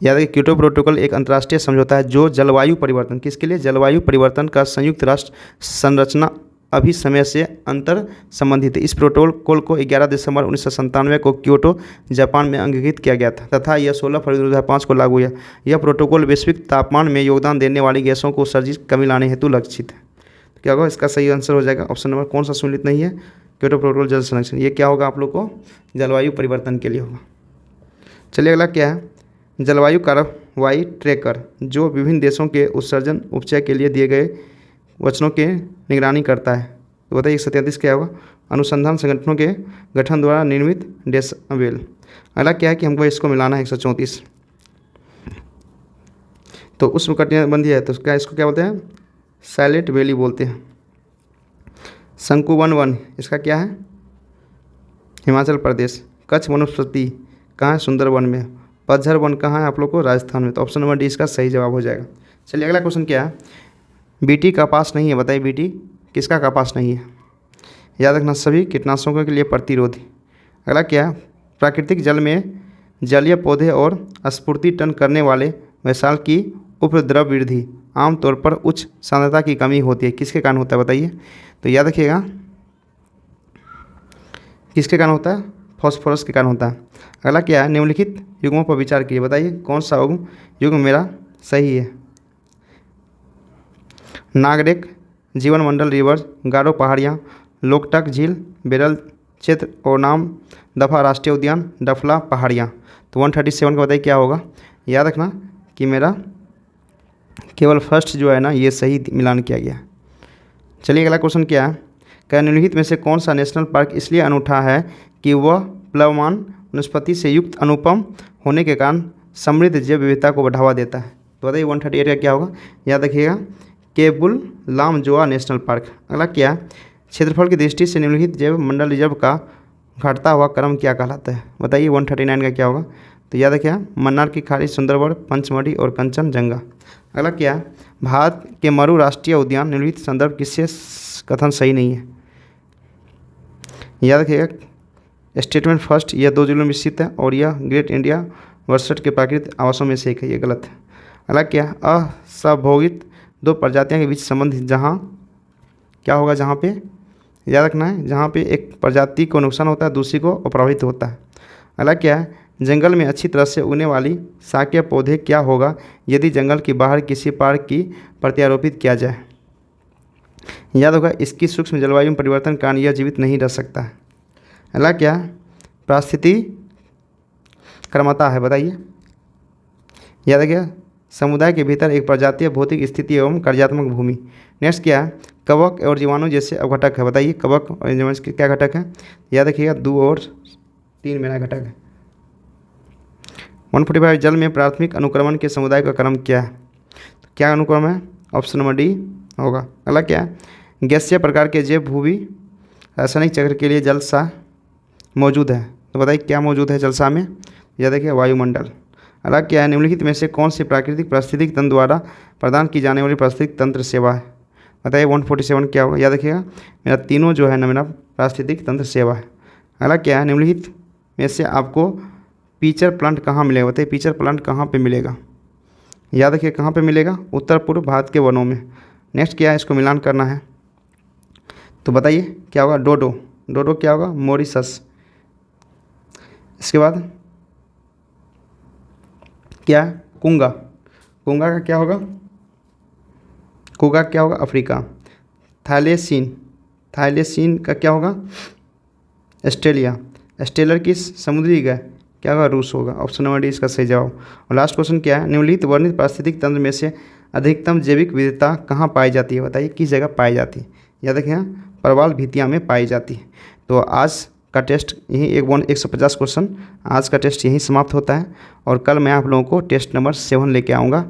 याद है क्योटो प्रोटोकॉल एक अंतर्राष्ट्रीय समझौता है जो जलवायु परिवर्तन, किसके लिए? जलवायु परिवर्तन का संयुक्त राष्ट्र संरचना अभिसमय से अंतर संबंधित है। इस प्रोटोकॉल को 11 दिसंबर 1997 को क्योटो जापान में अंगीकृत किया गया था तथा यह 16 फरवरी 2005 को लागू हुआ। यह प्रोटोकॉल वैश्विक तापमान में योगदान देने वाली गैसों को उत्सर्जित कमी लाने हेतु लक्षित है। तो क्या होगा? इसका सही आंसर हो जाएगा ऑप्शन नंबर कौन सा सुमेलित नहीं है? क्योटो प्रोटोकॉल जल संरक्षण। ये क्या होगा आप लोग को? जलवायु परिवर्तन के लिए होगा। चलिए अगला क्या है? जलवायु कार्रवाई ट्रैकर जो विभिन्न देशों के उत्सर्जन उपचय के लिए दिए गए वचनों के निगरानी करता है। तो बताइए 133 क्या होगा? अनुसंधान संगठनों के गठन द्वारा निर्मित डेसिबल। अगला क्या है कि हमको इसको मिलाना है 134। तो उष्णकटिबंधीय है तो क्या इसको क्या बोलते हैं? साइलेंट वैली बोलते हैं। शंकुवन वन इसका क्या है? हिमाचल प्रदेश। कच्छ वनस्पति कहाँ है? सुंदरवन में। पतझड़ वन कहाँ है आप लोग को? राजस्थान में। तो ऑप्शन नंबर डी इसका सही जवाब हो जाएगा। चलिए अगला क्वेश्चन क्या है? बीटी कपास नहीं है। बताइए बीटी किसका कपास नहीं है? याद रखना सभी कीटनाशकों के लिए प्रतिरोधी। अगला क्या है? प्राकृतिक जल में जलीय पौधे और स्फूर्ति टन करने वाले वैसाल की उपद्रव वृद्धि आमतौर पर उच्च सांद्रता की कमी होती है। किसके कारण होता है बताइए? तो याद रखिएगा किसके कारण होता है? फॉस्फोरस के कारण होता है। अगला क्या है? निम्नलिखित युग्मों पर विचार कीजिए। बताइए कौन सा युग्म मेरा सही है? नागरेक, जीवन मंडल रिवर, गारो पहाड़ियाँ, लोकटक झील, बेरल क्षेत्र और नाम दफा राष्ट्रीय उद्यान, डफला पहाड़ियाँ। तो 137 का बताइए क्या होगा? याद रखना कि मेरा केवल फर्स्ट जो है ना ये सही मिलान किया गया। चलिए अगला क्वेश्चन क्या है? क्या निम्नलिखित में से कौन सा नेशनल पार्क इसलिए अनूठा है कि वह प्लवमान वनस्पति से युक्त अनुपम होने के कारण समृद्ध जैव विविधता को बढ़ावा देता है? तो बताइए 138 का क्या होगा? याद रखिएगा केबुल लामजोआ नेशनल पार्क। अगला क्या है? क्षेत्रफल की दृष्टि से निम्नलिखित जैव मंडल रिजर्व का घटता हुआ क्रम क्या कहलाता है? बताइए 139 का क्या होगा? तो याद रखिए मन्नार की खाड़ी, सुंदरबन, पंचमढ़ी और कंचनजंगा। अगला क्या है? भारत के मरु राष्ट्रीय उद्यान निम्नलिखित संदर्भ किससे कथन सही नहीं है? याद रखिएगा स्टेटमेंट फर्स्ट, यह 2 जिलों में स्थित है और यह ग्रेट इंडिया वर्सट के प्राकृतिक आवासों में से एक है। ये गलत है। अगला क्या? असंभोगित 2 प्रजातियों के बीच संबंध जहाँ क्या होगा? जहाँ पे याद रखना है जहाँ पे एक प्रजाति को नुकसान होता है दूसरी को अप्रभावित होता है। अगला क्या है? जंगल में अच्छी तरह से उगने वाली शाकीय पौधे क्या होगा यदि जंगल के बाहर किसी पार्क की प्रत्यारोपित किया जाए? याद होगा इसकी सूक्ष्म जलवायु में परिवर्तन के कारण यह जीवित नहीं रह सकता है। अगला क्या? पारिस्थिति क्रमता है। बताइए याद रखिए समुदाय के भीतर एक प्रजातीय भौतिक स्थिति एवं कार्यात्मक भूमि। नेक्स्ट क्या है? कवक और जीवाणु जैसे अवघटक है। बताइए कवक और जीवाणु के क्या घटक है? याद रखिएगा 2 और 3 मेरा घटक है। 145 जल में प्राथमिक अनुक्रमण के समुदाय का क्रम क्या है? क्या अनुक्रम है? ऑप्शन नंबर डी होगा। अगला क्या है? गैसीय प्रकार के जैव भूमि रासायनिक चक्र के लिए जलसा मौजूद है। तो बताइए क्या मौजूद है जलसा में? याद रखिए वायुमंडल। अगला क्या है? निम्नलिखित में से कौन सी प्राकृतिक पारिस्थितिक तंत्र द्वारा प्रदान की जाने वाली पारिस्थितिक तंत्र सेवा है? बताइए 147 क्या होगा? याद रखिएगा मेरा तीनों जो है ना मेरा पारिस्थितिक तंत्र सेवा है। अगला क्या है? निम्नलिखित में से आपको पीचर प्लांट कहाँ मिलेगा? बताइए पीचर प्लांट कहाँ पे मिलेगा? याद रखिए कहाँ पे मिलेगा? उत्तर पूर्व भारत के वनों में। नेक्स्ट क्या है? इसको मिलान करना है तो बताइए क्या होगा? डोडो। डोडो क्या होगा? मॉरिशस। इसके बाद क्या है? कुंगा। कुंगा का क्या होगा? कुंगा क्या होगा? अफ्रीका। थाईलेसीन। थाईलेसीन का क्या होगा? ऑस्ट्रेलिया। स्टेलर की समुद्री गाय क्या होगा? रूस होगा। ऑप्शन नंबर डी इसका सही जवाब। और लास्ट क्वेश्चन क्या है? निम्नलिखित वर्णित पारिस्थितिक तंत्र में से अधिकतम जैविक विविधता कहाँ पाई जाती है? बताइए किस जगह पाई जाती है? याद रखें प्रवाल भितिया में पाई जाती है। तो आज का टेस्ट यहीं 150 क्वेश्चन आज का टेस्ट यहीं समाप्त होता है और कल मैं आप लोगों को टेस्ट नंबर 7 लेके आऊँगा।